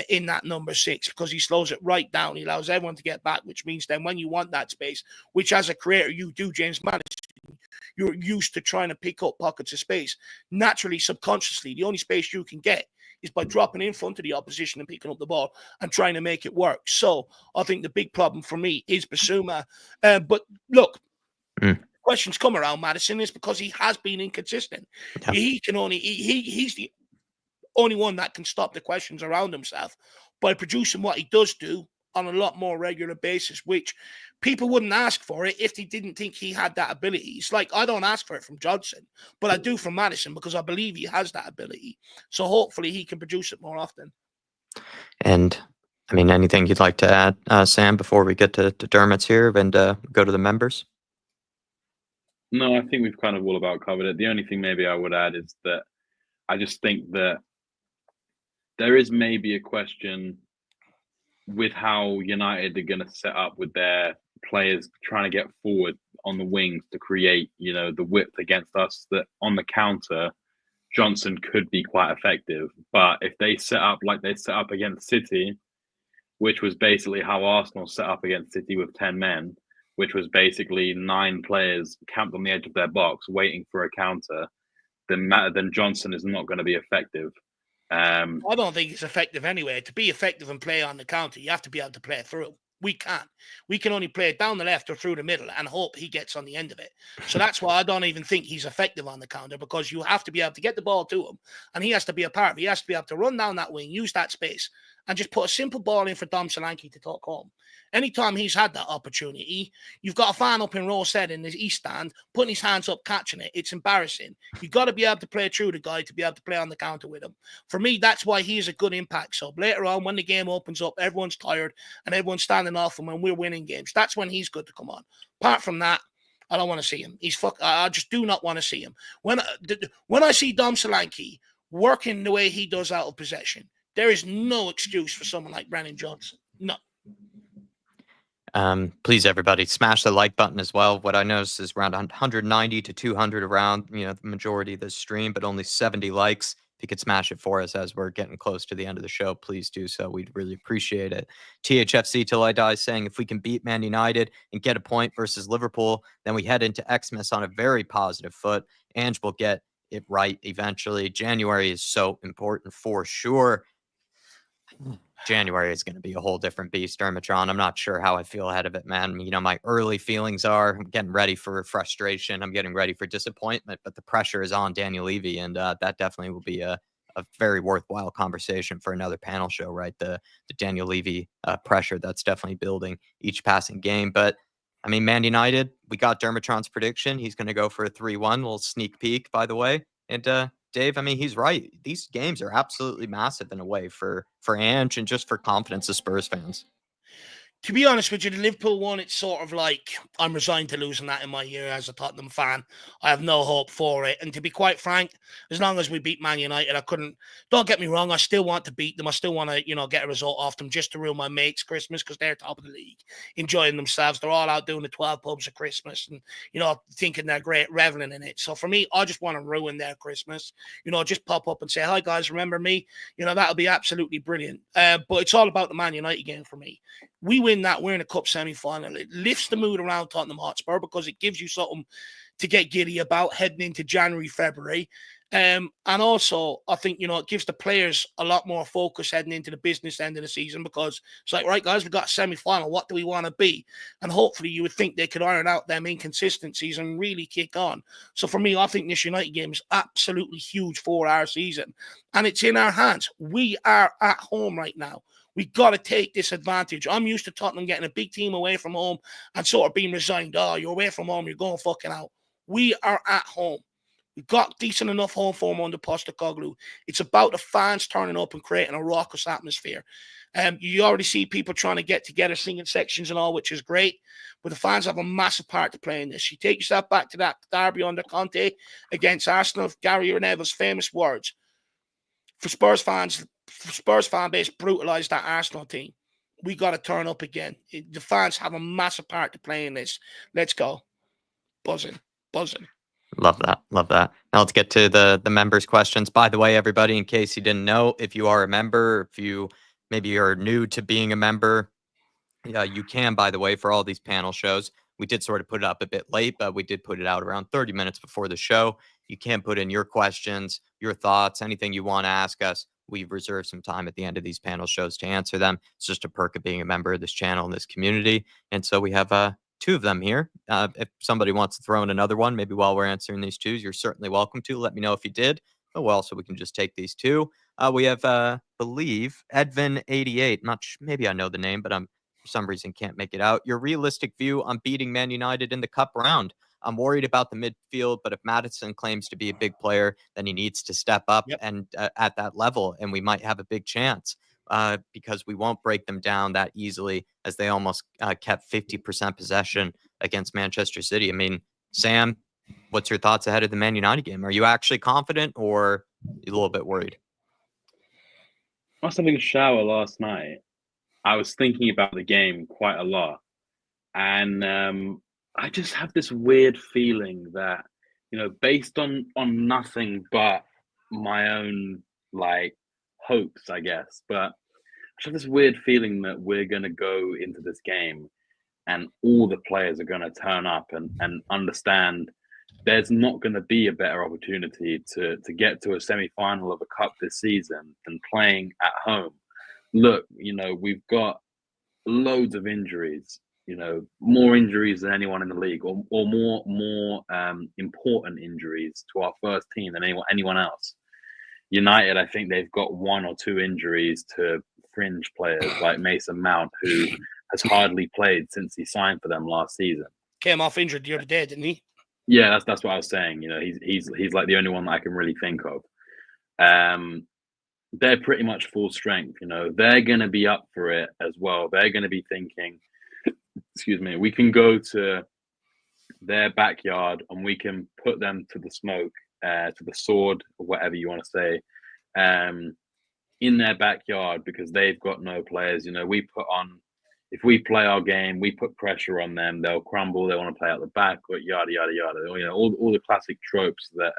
in that number 6, because he slows it right down. He allows everyone to get back, which means then when you want that space, which as a creator you do, James Maddison, you're used to trying to pick up pockets of space. Naturally, subconsciously, the only space you can get is by dropping in front of the opposition and picking up the ball and trying to make it work. So I think the big problem for me is Bissouma. But look, questions come around Maddison is because he has been inconsistent. Yeah. He's the only one that can stop the questions around himself by producing what he does do on a lot more regular basis, which people wouldn't ask for it if they didn't think he had that ability. It's like, I don't ask for it from Johnson, but I do from Maddison because I believe he has that ability. So hopefully he can produce it more often. And I mean, anything you'd like to add, Sam, before we get to Dermot's here and go to the members? No, I think we've kind of all about covered it. The only thing maybe I would add is that I just think that there is maybe a question with how United are going to set up with their players trying to get forward on the wings to create, the width against us, that on the counter, Johnson could be quite effective. But if they set up like they set up against City, which was basically how Arsenal set up against City with 10 men, which was basically 9 players camped on the edge of their box waiting for a counter, then Johnson is not going to be effective. I don't think it's effective anyway. To be effective and play on the counter, you have to be able to play it through. We can't. We can only play it down the left or through the middle and hope he gets on the end of it. So that's why I don't even think he's effective on the counter, because you have to be able to get the ball to him and he has to be a part of it. He has to be able to run down that wing, use that space, and just put a simple ball in for Dom Solanke to talk home. Anytime he's had that opportunity, you've got a fan up in row set in the east stand, putting his hands up, catching it. It's embarrassing. You've got to be able to play through the guy to be able to play on the counter with him. For me, that's why he is a good impact sub. Later on, when the game opens up, everyone's tired and everyone's standing off him when we're winning games. That's when he's good to come on. Apart from that, I don't want to see him. I just do not want to see him. When I see Dom Solanke working the way he does out of possession, there is no excuse for someone like Brennan Johnson. No. Please, everybody, smash the like button as well. What I noticed is around 190 to 200 around, the majority of this stream, but only 70 likes. If you could smash it for us as we're getting close to the end of the show, please do so. We'd really appreciate it. THFC Till I Die saying, if we can beat Man United and get a point versus Liverpool, then we head into Xmas on a very positive foot. Ange will get it right eventually. January is so important for sure. January is going to be a whole different beast, Dermatron. I'm not sure how I feel ahead of it, man. My early feelings are I'm getting ready for frustration. I'm getting ready for disappointment, but the pressure is on Daniel Levy, and that definitely will be a very worthwhile conversation for another panel show, right? The Daniel Levy pressure that's definitely building each passing game. But, Man United, we got Dermatron's prediction. He's going to go for a 3-1. Little sneak peek, by the way. And, Dave, he's right. These games are absolutely massive in a way for Ange and just for confidence of Spurs fans. To be honest with you, the Liverpool one, it's sort of like I'm resigned to losing that in my year as a Tottenham fan. I have no hope for it. And to be quite frank, as long as we beat Man United, don't get me wrong, I still want to beat them. I still want to, get a result off them just to ruin my mates' Christmas because they're top of the league, enjoying themselves. They're all out doing the 12 pubs of Christmas and, thinking they're great, reveling in it. So for me, I just want to ruin their Christmas, just pop up and say, hi guys, remember me? That'll be absolutely brilliant. But it's all about the Man United game for me. We win that, we're in a cup semi-final. It lifts the mood around Tottenham Hotspur because it gives you something to get giddy about heading into January, February. And also, I think, it gives the players a lot more focus heading into the business end of the season, because it's like, right, guys, we've got a semi-final. What do we want to be? And hopefully you would think they could iron out them inconsistencies and really kick on. So for me, I think this United game is absolutely huge for our season. And it's in our hands. We are at home right now. We got to take this advantage. I'm used to Tottenham getting a big team away from home and sort of being resigned. Oh, you're away from home, you're going fucking out. We are at home. We've got decent enough home form under Postecoglou. It's about the fans turning up and creating a raucous atmosphere. You already see people trying to get together, singing sections and all, which is great. But the fans have a massive part to play in this. You take yourself back to that derby under Conte against Arsenal, Gary Neville's famous words. For Spurs fan base brutalized that Arsenal team. We got to turn up again. The fans have a massive part to play in this. Let's go. Buzzing. Love that. Now let's get to the members' questions. By the way, everybody, in case you didn't know, if you are a member, if you maybe are new to being a member, you can, by the way, for all these panel shows. We did sort of put it up a bit late, but we did put it out around 30 minutes before the show. You can put in your questions, your thoughts, anything you want to ask us. We've reserved some time at the end of these panel shows to answer them. It's just a perk of being a member of this channel and this community. And so we have two of them here. If somebody wants to throw in another one, maybe while we're answering these twos, you're certainly welcome to. Let me know if you did. Oh, well, so we can just take these two. We have, believe, Edvin88. Maybe I know the name, but for some reason can't make it out. Your realistic view on beating Man United in the cup round. I'm worried about the midfield, but if Maddison claims to be a big player, then he needs to step up and at that level, and we might have a big chance. Because we won't break them down that easily, as they almost kept 50% possession against Manchester City. I mean, Sam, what's your thoughts ahead of the Man United game? Are you actually confident, or a little bit worried? I was having a shower last night. I was thinking about the game quite a lot. And I just have this weird feeling that, based on nothing but my own, hopes, I guess, but I have this weird feeling that we're going to go into this game and all the players are going to turn up and understand there's not going to be a better opportunity to get to a semi-final of a cup this season than playing at home. Look, we've got loads of injuries, more injuries than anyone in the league, or more important injuries to our first team than anyone else. United, I think they've got one or two injuries to fringe players like Mason Mount, who has hardly played since he signed for them last season. Came off injured the other day, didn't he? Yeah, that's what I was saying. He's like the only one that I can really think of. They're pretty much full strength. They're going to be up for it as well. They're going to be thinking, excuse me, we can go to their backyard and we can put them to the smoke, to the sword, or whatever you want to say, in their backyard, because they've got no players. If we play our game, we put pressure on them, they'll crumble. They want to play out the back, or yada yada yada. All the classic tropes that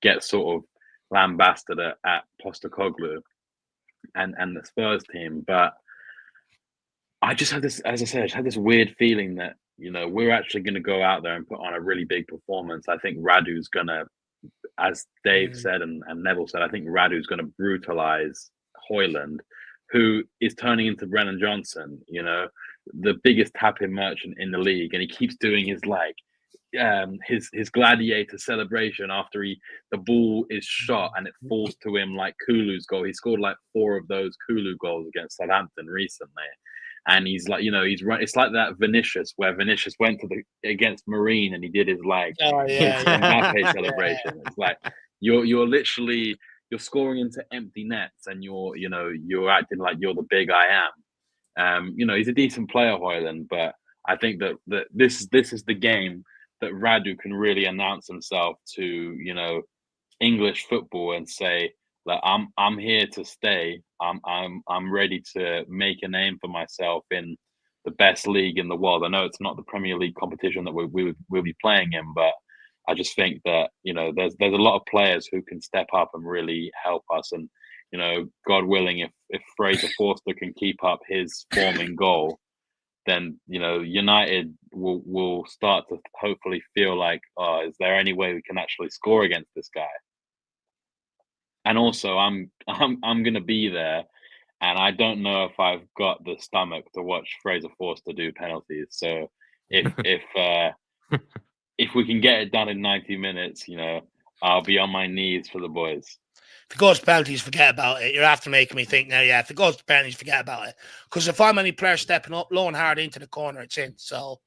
get sort of lambasted at Postecoglou and the Spurs team. But I just had this, as I said, I just had this weird feeling that we're actually going to go out there and put on a really big performance. I think Radu's going to, as Dave said and Neville said, I think Radu's going to brutalize Højlund, who is turning into Brennan Johnson, the biggest tap-in merchant in the league, and he keeps doing his gladiator celebration after the ball is shot and it falls to him like Kulu's goal. He scored 4 of those Kulu goals against Southampton recently. And he's like, he's right. It's like that Vinicius, where Vinicius went against Marine and he did his Mbappe celebration. It's like you're scoring into empty nets and you're acting like you're the big I am. He's a decent player, Højlund, but I think that this is the game that Radu can really announce himself to English football and say, like, I'm here to stay. I'm ready to make a name for myself in the best league in the world. I know it's not the Premier League competition that we'll be playing in, but I just think that there's a lot of players who can step up and really help us. And God willing, if Fraser Forster can keep up his form in goal, then United will start to hopefully feel like, oh, is there any way we can actually score against this guy? And also, I'm going to be there, and I don't know if I've got the stomach to watch Fraser Forster do penalties. So if we can get it done in 90 minutes, I'll be on my knees for the boys. If it goes to penalties, forget about it. You're after making me think now, yeah, if it goes to penalties, forget about it. Because if I'm any player stepping up, low and hard into the corner, it's in. So,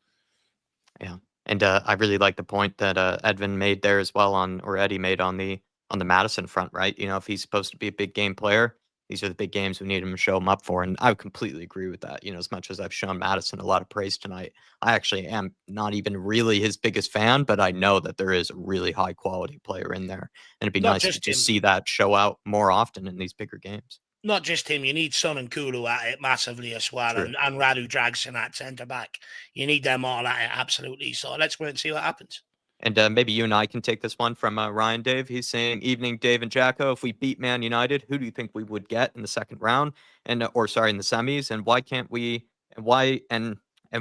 yeah. And I really like the point that Edvin made there as well Eddie made on the Maddison front, right? If he's supposed to be a big game player, these are the big games we need him to show him up for. And I completely agree with that. As much as I've shown Maddison a lot of praise tonight, I actually am not even really his biggest fan, but I know that there is a really high quality player in there. And it'd be nice to just see that show out more often in these bigger games. Not just him, you need Son and Kulu at it massively as well, and Radu Dragson at centre back. You need them all at it, absolutely. So let's wait and see what happens. And maybe you and I can take this one from Ryan Dave. He's saying, "Evening, Dave and Jacko. If we beat Man United, who do you think we would get in the second round, in the semis? And why can't we? And why? And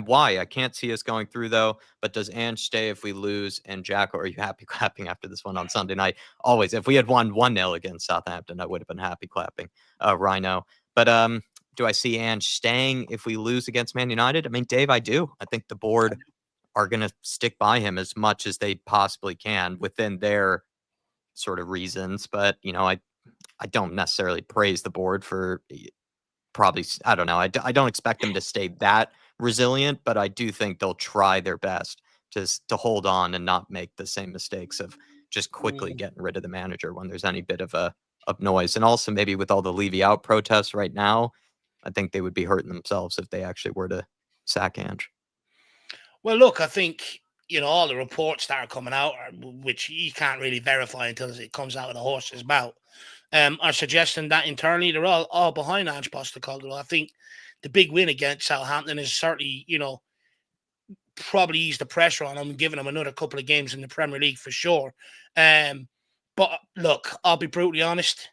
why? I can't see us going through though. But does Ange stay if we lose? And Jacko, are you happy clapping after this one on Sunday night? Always. If we had won 1-0 against Southampton, I would have been happy clapping, Rhino. But do I see Ange staying if we lose against Man United? I mean, Dave, I do. I think the board are going to stick by him as much as they possibly can within their sort of reasons. But, I don't necessarily praise the board for probably, I don't know. I don't expect them to stay that resilient, but I do think they'll try their best to hold on and not make the same mistakes of just quickly getting rid of the manager when there's any bit of noise. And also maybe with all the Levy out protests right now, I think they would be hurting themselves if they actually were to sack Ange. Well, look, I think, all the reports that are coming out, which you can't really verify until it comes out of the horse's mouth, are suggesting that internally they're all behind Ange Postecoglou. I think the big win against Southampton is certainly, probably ease the pressure on him and giving him another couple of games in the Premier League for sure. But look, I'll be brutally honest.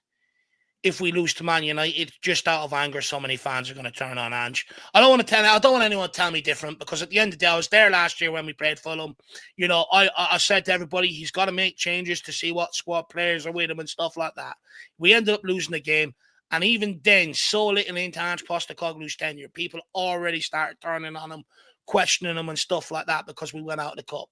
If we lose to Man United, just out of anger, so many fans are going to turn on Ange. I don't want anyone to tell me different, because at the end of the day, I was there last year when we played Fulham. I said to everybody, he's got to make changes to see what squad players are with him and stuff like that. We ended up losing the game. And even then, so little into Ange Postecoglou's tenure, people already started turning on him, questioning him and stuff like that because we went out of the cup.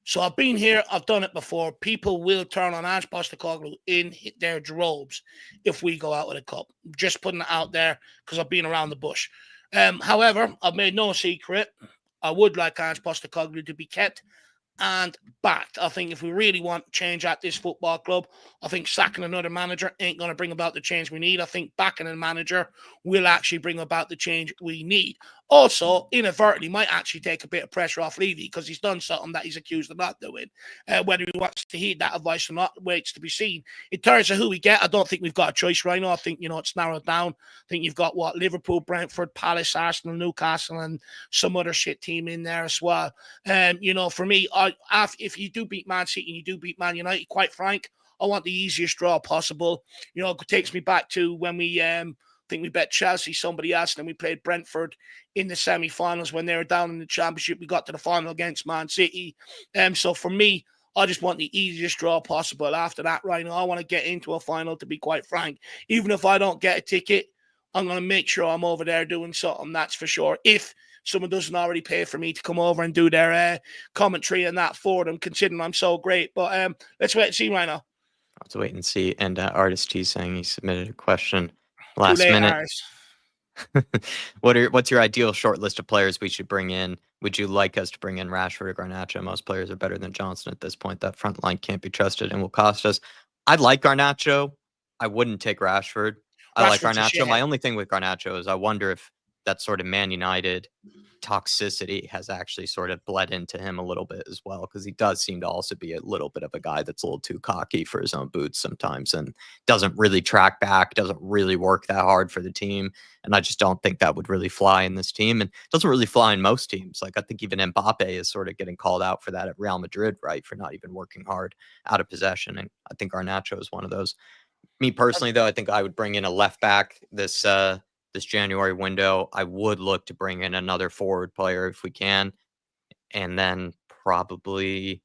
So I've been here, I've done it before. People will turn on Ange Postecoglou in their droves if we go out with a cup. Just putting it out there because I've been around the bush. However, I've made no secret. I would like Ange Postecoglou to be kept and backed. I think if we really want change at this football club, I think sacking another manager ain't going to bring about the change we need. I think backing a manager will actually bring about the change we need. Also, inadvertently, might actually take a bit of pressure off Levy because he's done something that he's accused of not doing. Whether he wants to heed that advice or not, waits to be seen. In terms of who we get, I don't think we've got a choice right now. I think, it's narrowed down. I think you've got, Liverpool, Brentford, Palace, Arsenal, Newcastle, and some other shit team in there as well. For me, if you do beat Man City and you do beat Man United, quite frank, I want the easiest draw possible. It takes me back to when we... I think we bet Chelsea, somebody else, and then we played Brentford in the semi-finals when they were down in the Championship. We got to the final against Man City. So for me, I just want the easiest draw possible. After that, right now, I want to get into a final, to be quite frank. Even if I don't get a ticket, I'm going to make sure I'm over there doing something, that's for sure. If someone doesn't already pay for me to come over and do their commentary and that for them, considering I'm so great. But let's wait and see right now. Let's wait and see. And Artist T saying he submitted a question last minute. What's your ideal short list of players we should bring in? Would you like us to bring in Rashford or Garnacho? Most players are better than Johnson at this point. That front line can't be trusted and will cost us. I'd like Garnacho. I wouldn't take Rashford. I like Garnacho. My only thing with Garnacho is I wonder if that sort of Man United toxicity has actually sort of bled into him a little bit as well, because he does seem to also be a little bit of a guy that's a little too cocky for his own boots sometimes and doesn't really track back, doesn't really work that hard for the team. And I just don't think that would really fly in this team, and doesn't really fly in most teams. Like, I think even Mbappe is sort of getting called out for that at Real Madrid, right? For not even working hard out of possession. And I think Garnacho is one of those Me personally, though, I think I would bring in a left back this January window. I would look to bring in another forward player if we can, and then probably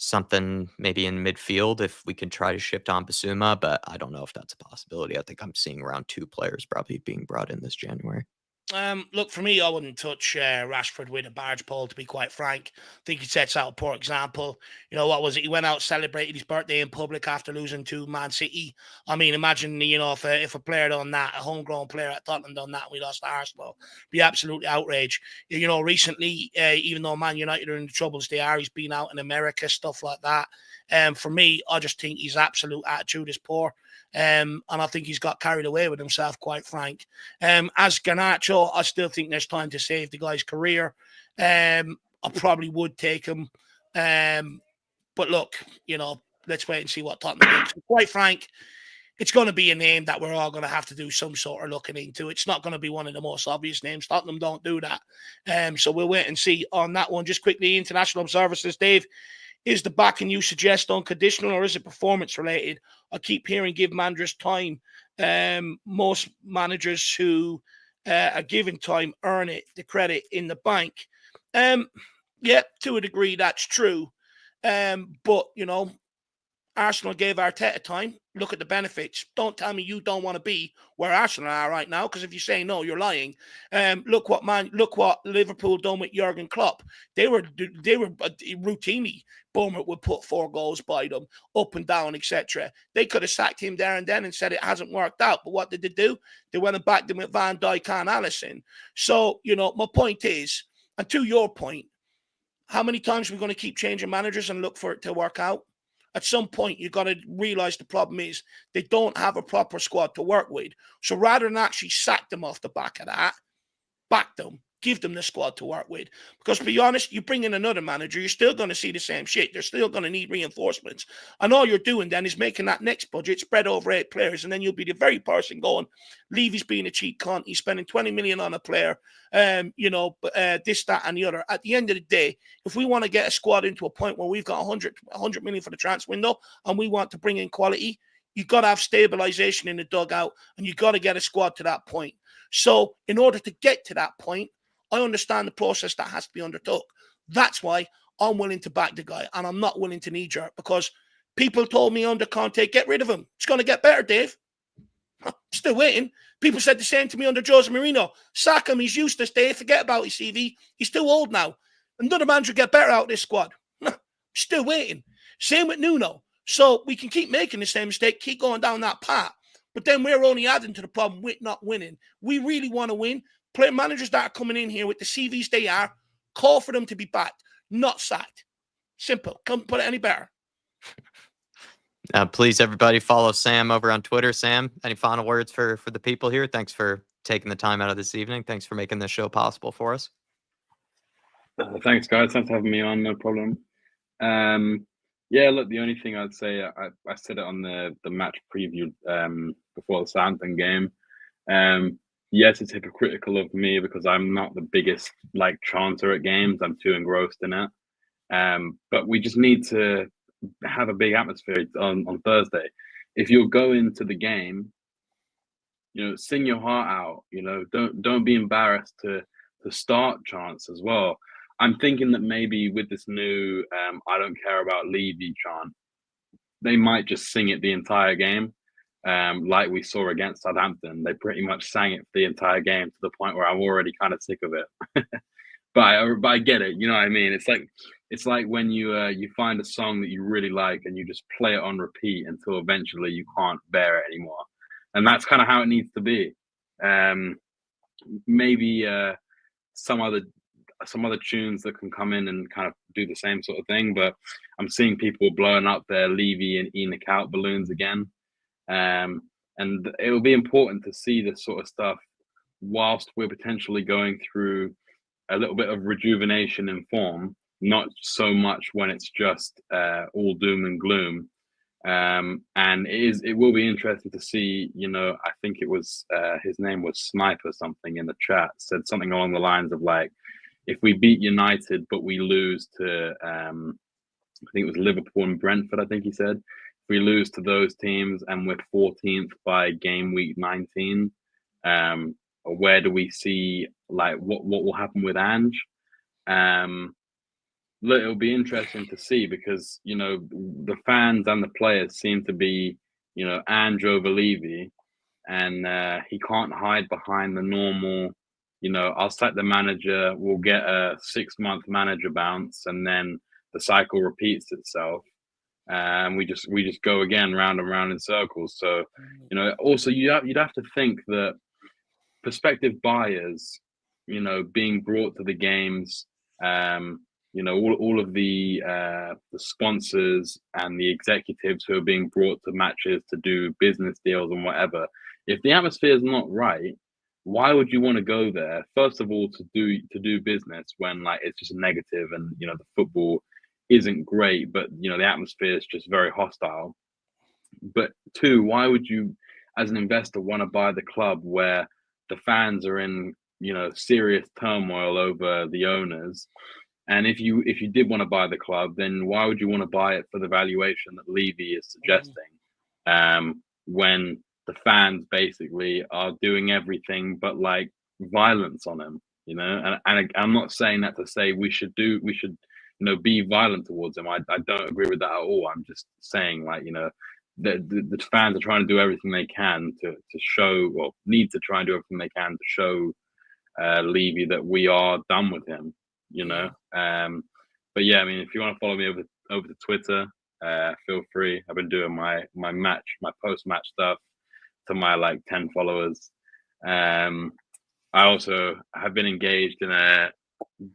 something maybe in midfield if we can try to shift on Basuma, but I don't know if that's a possibility. I think I'm seeing around 2 players probably being brought in this January. Look, for me, I wouldn't touch Rashford with a barge pole, to be quite frank. I think he sets out a poor example. You know, what was it? He went out, celebrated his birthday in public after losing to Man City. I mean, imagine, you know, if a player done that, a homegrown player at Tottenham done that, and we lost to Arsenal, be absolutely outraged. You know, recently, even though Man United are in the troubles they are, he's been out in America, stuff like that. For me, I just think his absolute attitude is poor. And I think he's got carried away with himself, quite frank. As Garnacho, I still think there's time to save the guy's career. I probably would take him. But look, you know, let's wait and see what Tottenham do. Quite frank, it's going to be a name that we're all going to have to do some sort of looking into. It's not going to be one of the most obvious names. Tottenham don't do that. So we'll wait and see on that one. Just quickly, International Observer says, Dave, is the backing you suggest unconditional or is it performance related? I keep hearing give managers time. Most managers who are given time earn it, the credit in the bank. Yeah, to a degree, that's true. But, you know, Arsenal gave Arteta time. Look at the benefits. Don't tell me you don't want to be where Arsenal are right now, because if you say no, you're lying. Look what Liverpool done with Jurgen Klopp. They were routinely, Bournemouth would put 4 goals by them, up and down, etc. They could have sacked him there and then and said it hasn't worked out. But what did they do? They went and backed him with Van Dijk and Alisson. So, you know, my point is, and to your point, how many times are we going to keep changing managers and look for it to work out? At some point, you've got to realize the problem is they don't have a proper squad to work with. So rather than actually sack them off the back of that, back them, give them the squad to work with. Because to be honest, you bring in another manager, you're still going to see the same shit. They're still going to need reinforcements. And all you're doing then is making that next budget spread over 8 players. And then you'll be the very person going, Levy's being a cheap cunt. He's spending 20 million on a player. This, that, and the other. At the end of the day, if we want to get a squad into a point where we've got 100 million for the transfer window and we want to bring in quality, you've got to have stabilization in the dugout and you've got to get a squad to that point. So in order to get to that point, I understand the process that has to be undertook. That's why I'm willing to back the guy and I'm not willing to knee-jerk, because people told me under Conte, get rid of him. It's going to get better, Dave. Still waiting. People said the same to me under Jose Mourinho. Sack him, he's useless, Dave. Forget about his CV. He's too old now. Another manager get better out of this squad. Still waiting. Same with Nuno. So we can keep making the same mistake, keep going down that path. But then we're only adding to the problem with not winning. We really want to win. Player managers that are coming in here with the CVs they are, call for them to be backed, not sacked. Simple. Couldn't put it any better. Please, everybody, follow Sam over on Twitter. Sam, any final words for the people here? Thanks for taking the time out of this evening. Thanks for making this show possible for us. Thanks, guys. Thanks for having me on. No problem. Yeah, look, the only thing I'd say, I said it on the match preview before the Southampton game. Yes, it's hypocritical of me because I'm not the biggest chanter at games. I'm too engrossed in it. But we just need to have a big atmosphere on Thursday. If you're going to the game, sing your heart out. Don't be embarrassed to start chants as well. I'm thinking that maybe with this new I don't care about Levy chant, they might just sing it the entire game. Like we saw against Southampton, they pretty much sang it for the entire game to the point where I'm already kind of sick of it. but I get it. You know what I mean? It's like when you find a song that you really like and you just play it on repeat until eventually you can't bear it anymore. And that's kind of how it needs to be. Maybe some other tunes that can come in and kind of do the same sort of thing. But I'm seeing people blowing up their Levy and Enoch out balloons again. And it will be important to see this sort of stuff whilst we're potentially going through a little bit of rejuvenation in form, not so much when it's just all doom and gloom. And it will be interesting to see, I think it was his name was Sniper something in the chat, said something along the lines of if we beat United but we lose to I think it was Liverpool and Brentford, I think he said, we lose to those teams and we're 14th by game week 19, where do we see like what will happen with Ange? Look, it'll be interesting to see because the fans and the players seem to be Ange over Levy, and he can't hide behind the normal. I'll sack the manager. We'll get a 6-month manager bounce, and then the cycle repeats itself, and we just go again round and round in circles. So, also you'd have to think that prospective buyers, being brought to the games, all of the sponsors and the executives who are being brought to matches to do business deals and whatever. If the atmosphere is not right, why would you want to go there? First of all, to do business when like it's just negative and the football isn't great, but the atmosphere is just very hostile. But two, why would you, as an investor, want to buy the club where the fans are in serious turmoil over the owners? And if you did want to buy the club, then why would you want to buy it for the valuation that Levy is suggesting? When the fans basically are doing everything but like violence on him, and I'm not saying that to say we should be violent towards him. I don't agree with that at all. I'm just saying like the fans are trying to do everything they can to show, or need to try and do everything they can to show Levy that we are done with him. But yeah, I mean, if you want to follow me over to Twitter, feel free. I've been doing my post-match stuff to my like 10 followers. I also have been engaged in a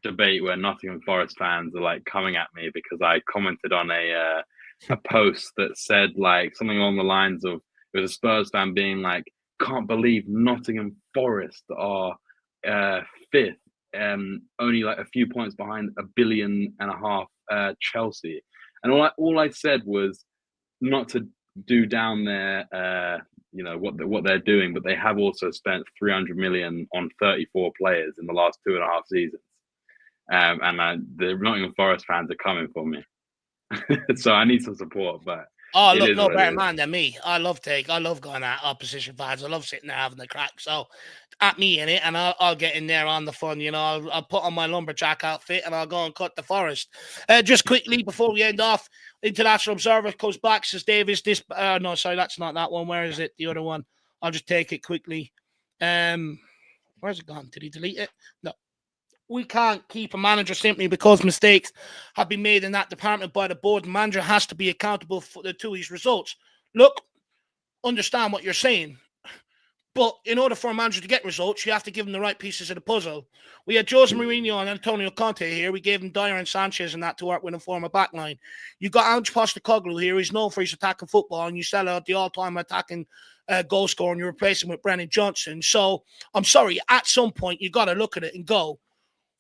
debate where Nottingham Forest fans are like coming at me because I commented on a post that said like something along the lines of, it was a Spurs fan being like, can't believe Nottingham Forest are 5th, only like a few points behind $1.5 billion Chelsea. And all I said was not to do down their what they're doing, but they have also spent 300 million on 34 players in the last 2.5 seasons. And the Nottingham Forest fans are coming for me. So I need some support, but look, no better man than me. I love going at opposition fans. I love sitting there having the crack. So at me in it, and I'll get in there on the fun. I'll put on my lumberjack outfit and I'll go and cut the forest. Just quickly before we end off, International Observer comes back, says, Dave, is this? No, sorry, that's not that one. Where is it? The other one. I'll just take it quickly. Where's it gone? Did he delete it? No. We can't keep a manager simply because mistakes have been made in that department by the board. The manager has to be accountable to his results. Look, understand what you're saying. But in order for a manager to get results, you have to give him the right pieces of the puzzle. We had Jose Mourinho and Antonio Conte here. We gave him Dyer and Sanchez and that to work with and form a backline. You got Ange Postecoglou here. He's known for his attacking football, and you sell out the all-time attacking goal scorer, and you replace him with Brennan Johnson. So I'm sorry, at some point you got to look at it and go,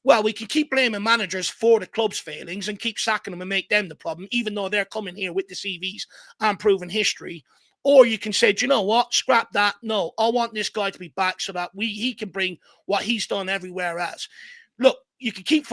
well, we can keep blaming managers for the club's failings and keep sacking them and make them the problem, even though they're coming here with the CVs and proven history. Or you can say, do you know what? Scrap that. No, I want this guy to be back so that he can bring what he's done everywhere else. Look, you can keep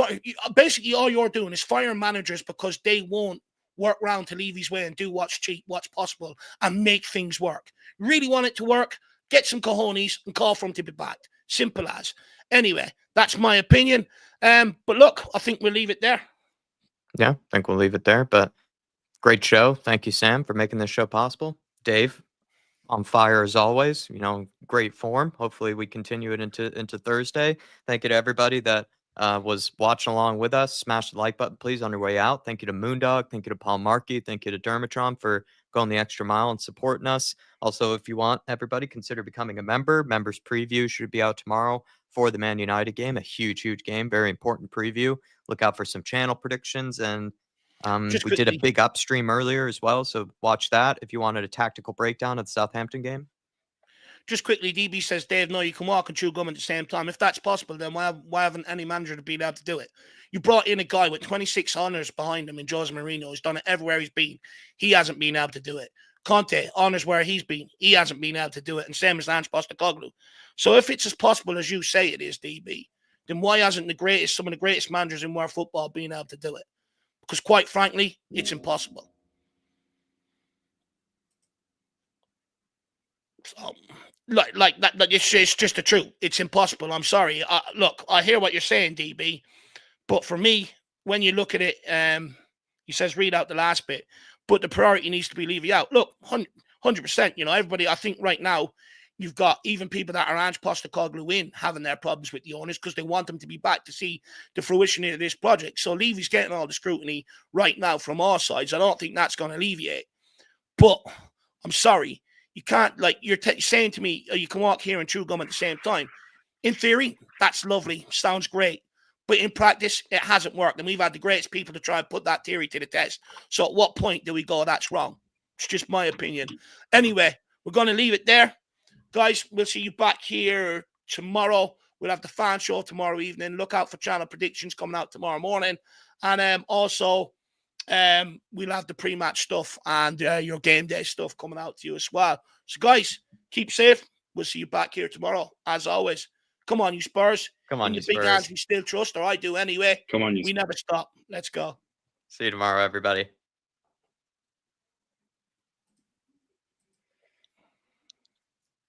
basically all you're doing is firing managers because they won't work round to Levy's way and do what's cheap, what's possible, and make things work. Really want it to work? Get some cojones and call for him to be backed. Simple as. Anyway, that's my opinion. But look, I think we'll leave it there. Yeah, I think we'll leave it there. But great show. Thank you, Sam, for making this show possible. Dave, on fire as always. Great form. Hopefully we continue it into Thursday. Thank you to everybody that was watching along with us. Smash the like button, please, on your way out. Thank you to Moondog. Thank you to Paul Markey. Thank you to Dermatron for going the extra mile and supporting us. Also, if you want, everybody, consider becoming a member. Members preview should be out tomorrow for the Man United game. A huge game. Very important preview. Look out for some channel predictions. And we did a big upstream earlier as well. So watch that if you wanted a tactical breakdown of the Southampton game. Just quickly, DB says, Dave, no, you can walk and chew gum at the same time. If that's possible, then why haven't any manager been able to do it? You brought in a guy with 26 honours behind him in Jose Mourinho. He's done it everywhere he's been. He hasn't been able to do it. Conte, honours where he's been. He hasn't been able to do it. And same as Ange Postecoglou. So if it's as possible as you say it is, DB, then why hasn't some of the greatest managers in world football been able to do it? Because quite frankly, it's impossible. So, like that, it's just the truth. It's impossible. I'm sorry. Look, I hear what you're saying, DB, but for me, when you look at it, he says read out the last bit, but the priority needs to be Levy out. Look, 100%. You know, everybody. I think right now you've got even people that are Ange Postecoglou in having their problems with the owners because they want them to be back to see the fruition of this project. So Levy's getting all the scrutiny right now from all sides. I don't think that's going to alleviate. But I'm sorry. You can't, like, you're saying to me, you can walk here and chew gum at the same time. In theory, that's lovely. Sounds great. But in practice, it hasn't worked. And we've had the greatest people to try and put that theory to the test. So at what point do we go, that's wrong? It's just my opinion. Anyway, we're going to leave it there. Guys, we'll see you back here tomorrow. We'll have the fan show tomorrow evening. Look out for channel predictions coming out tomorrow morning. And also... we'll have the pre-match stuff and your game day stuff coming out to you as well. So, guys, keep safe. We'll see you back here tomorrow, as always. Come on, you Spurs. Come on, you Spurs. Big hands we still trust, or I do anyway. Come on, you We never stop. Let's go. See you tomorrow, everybody.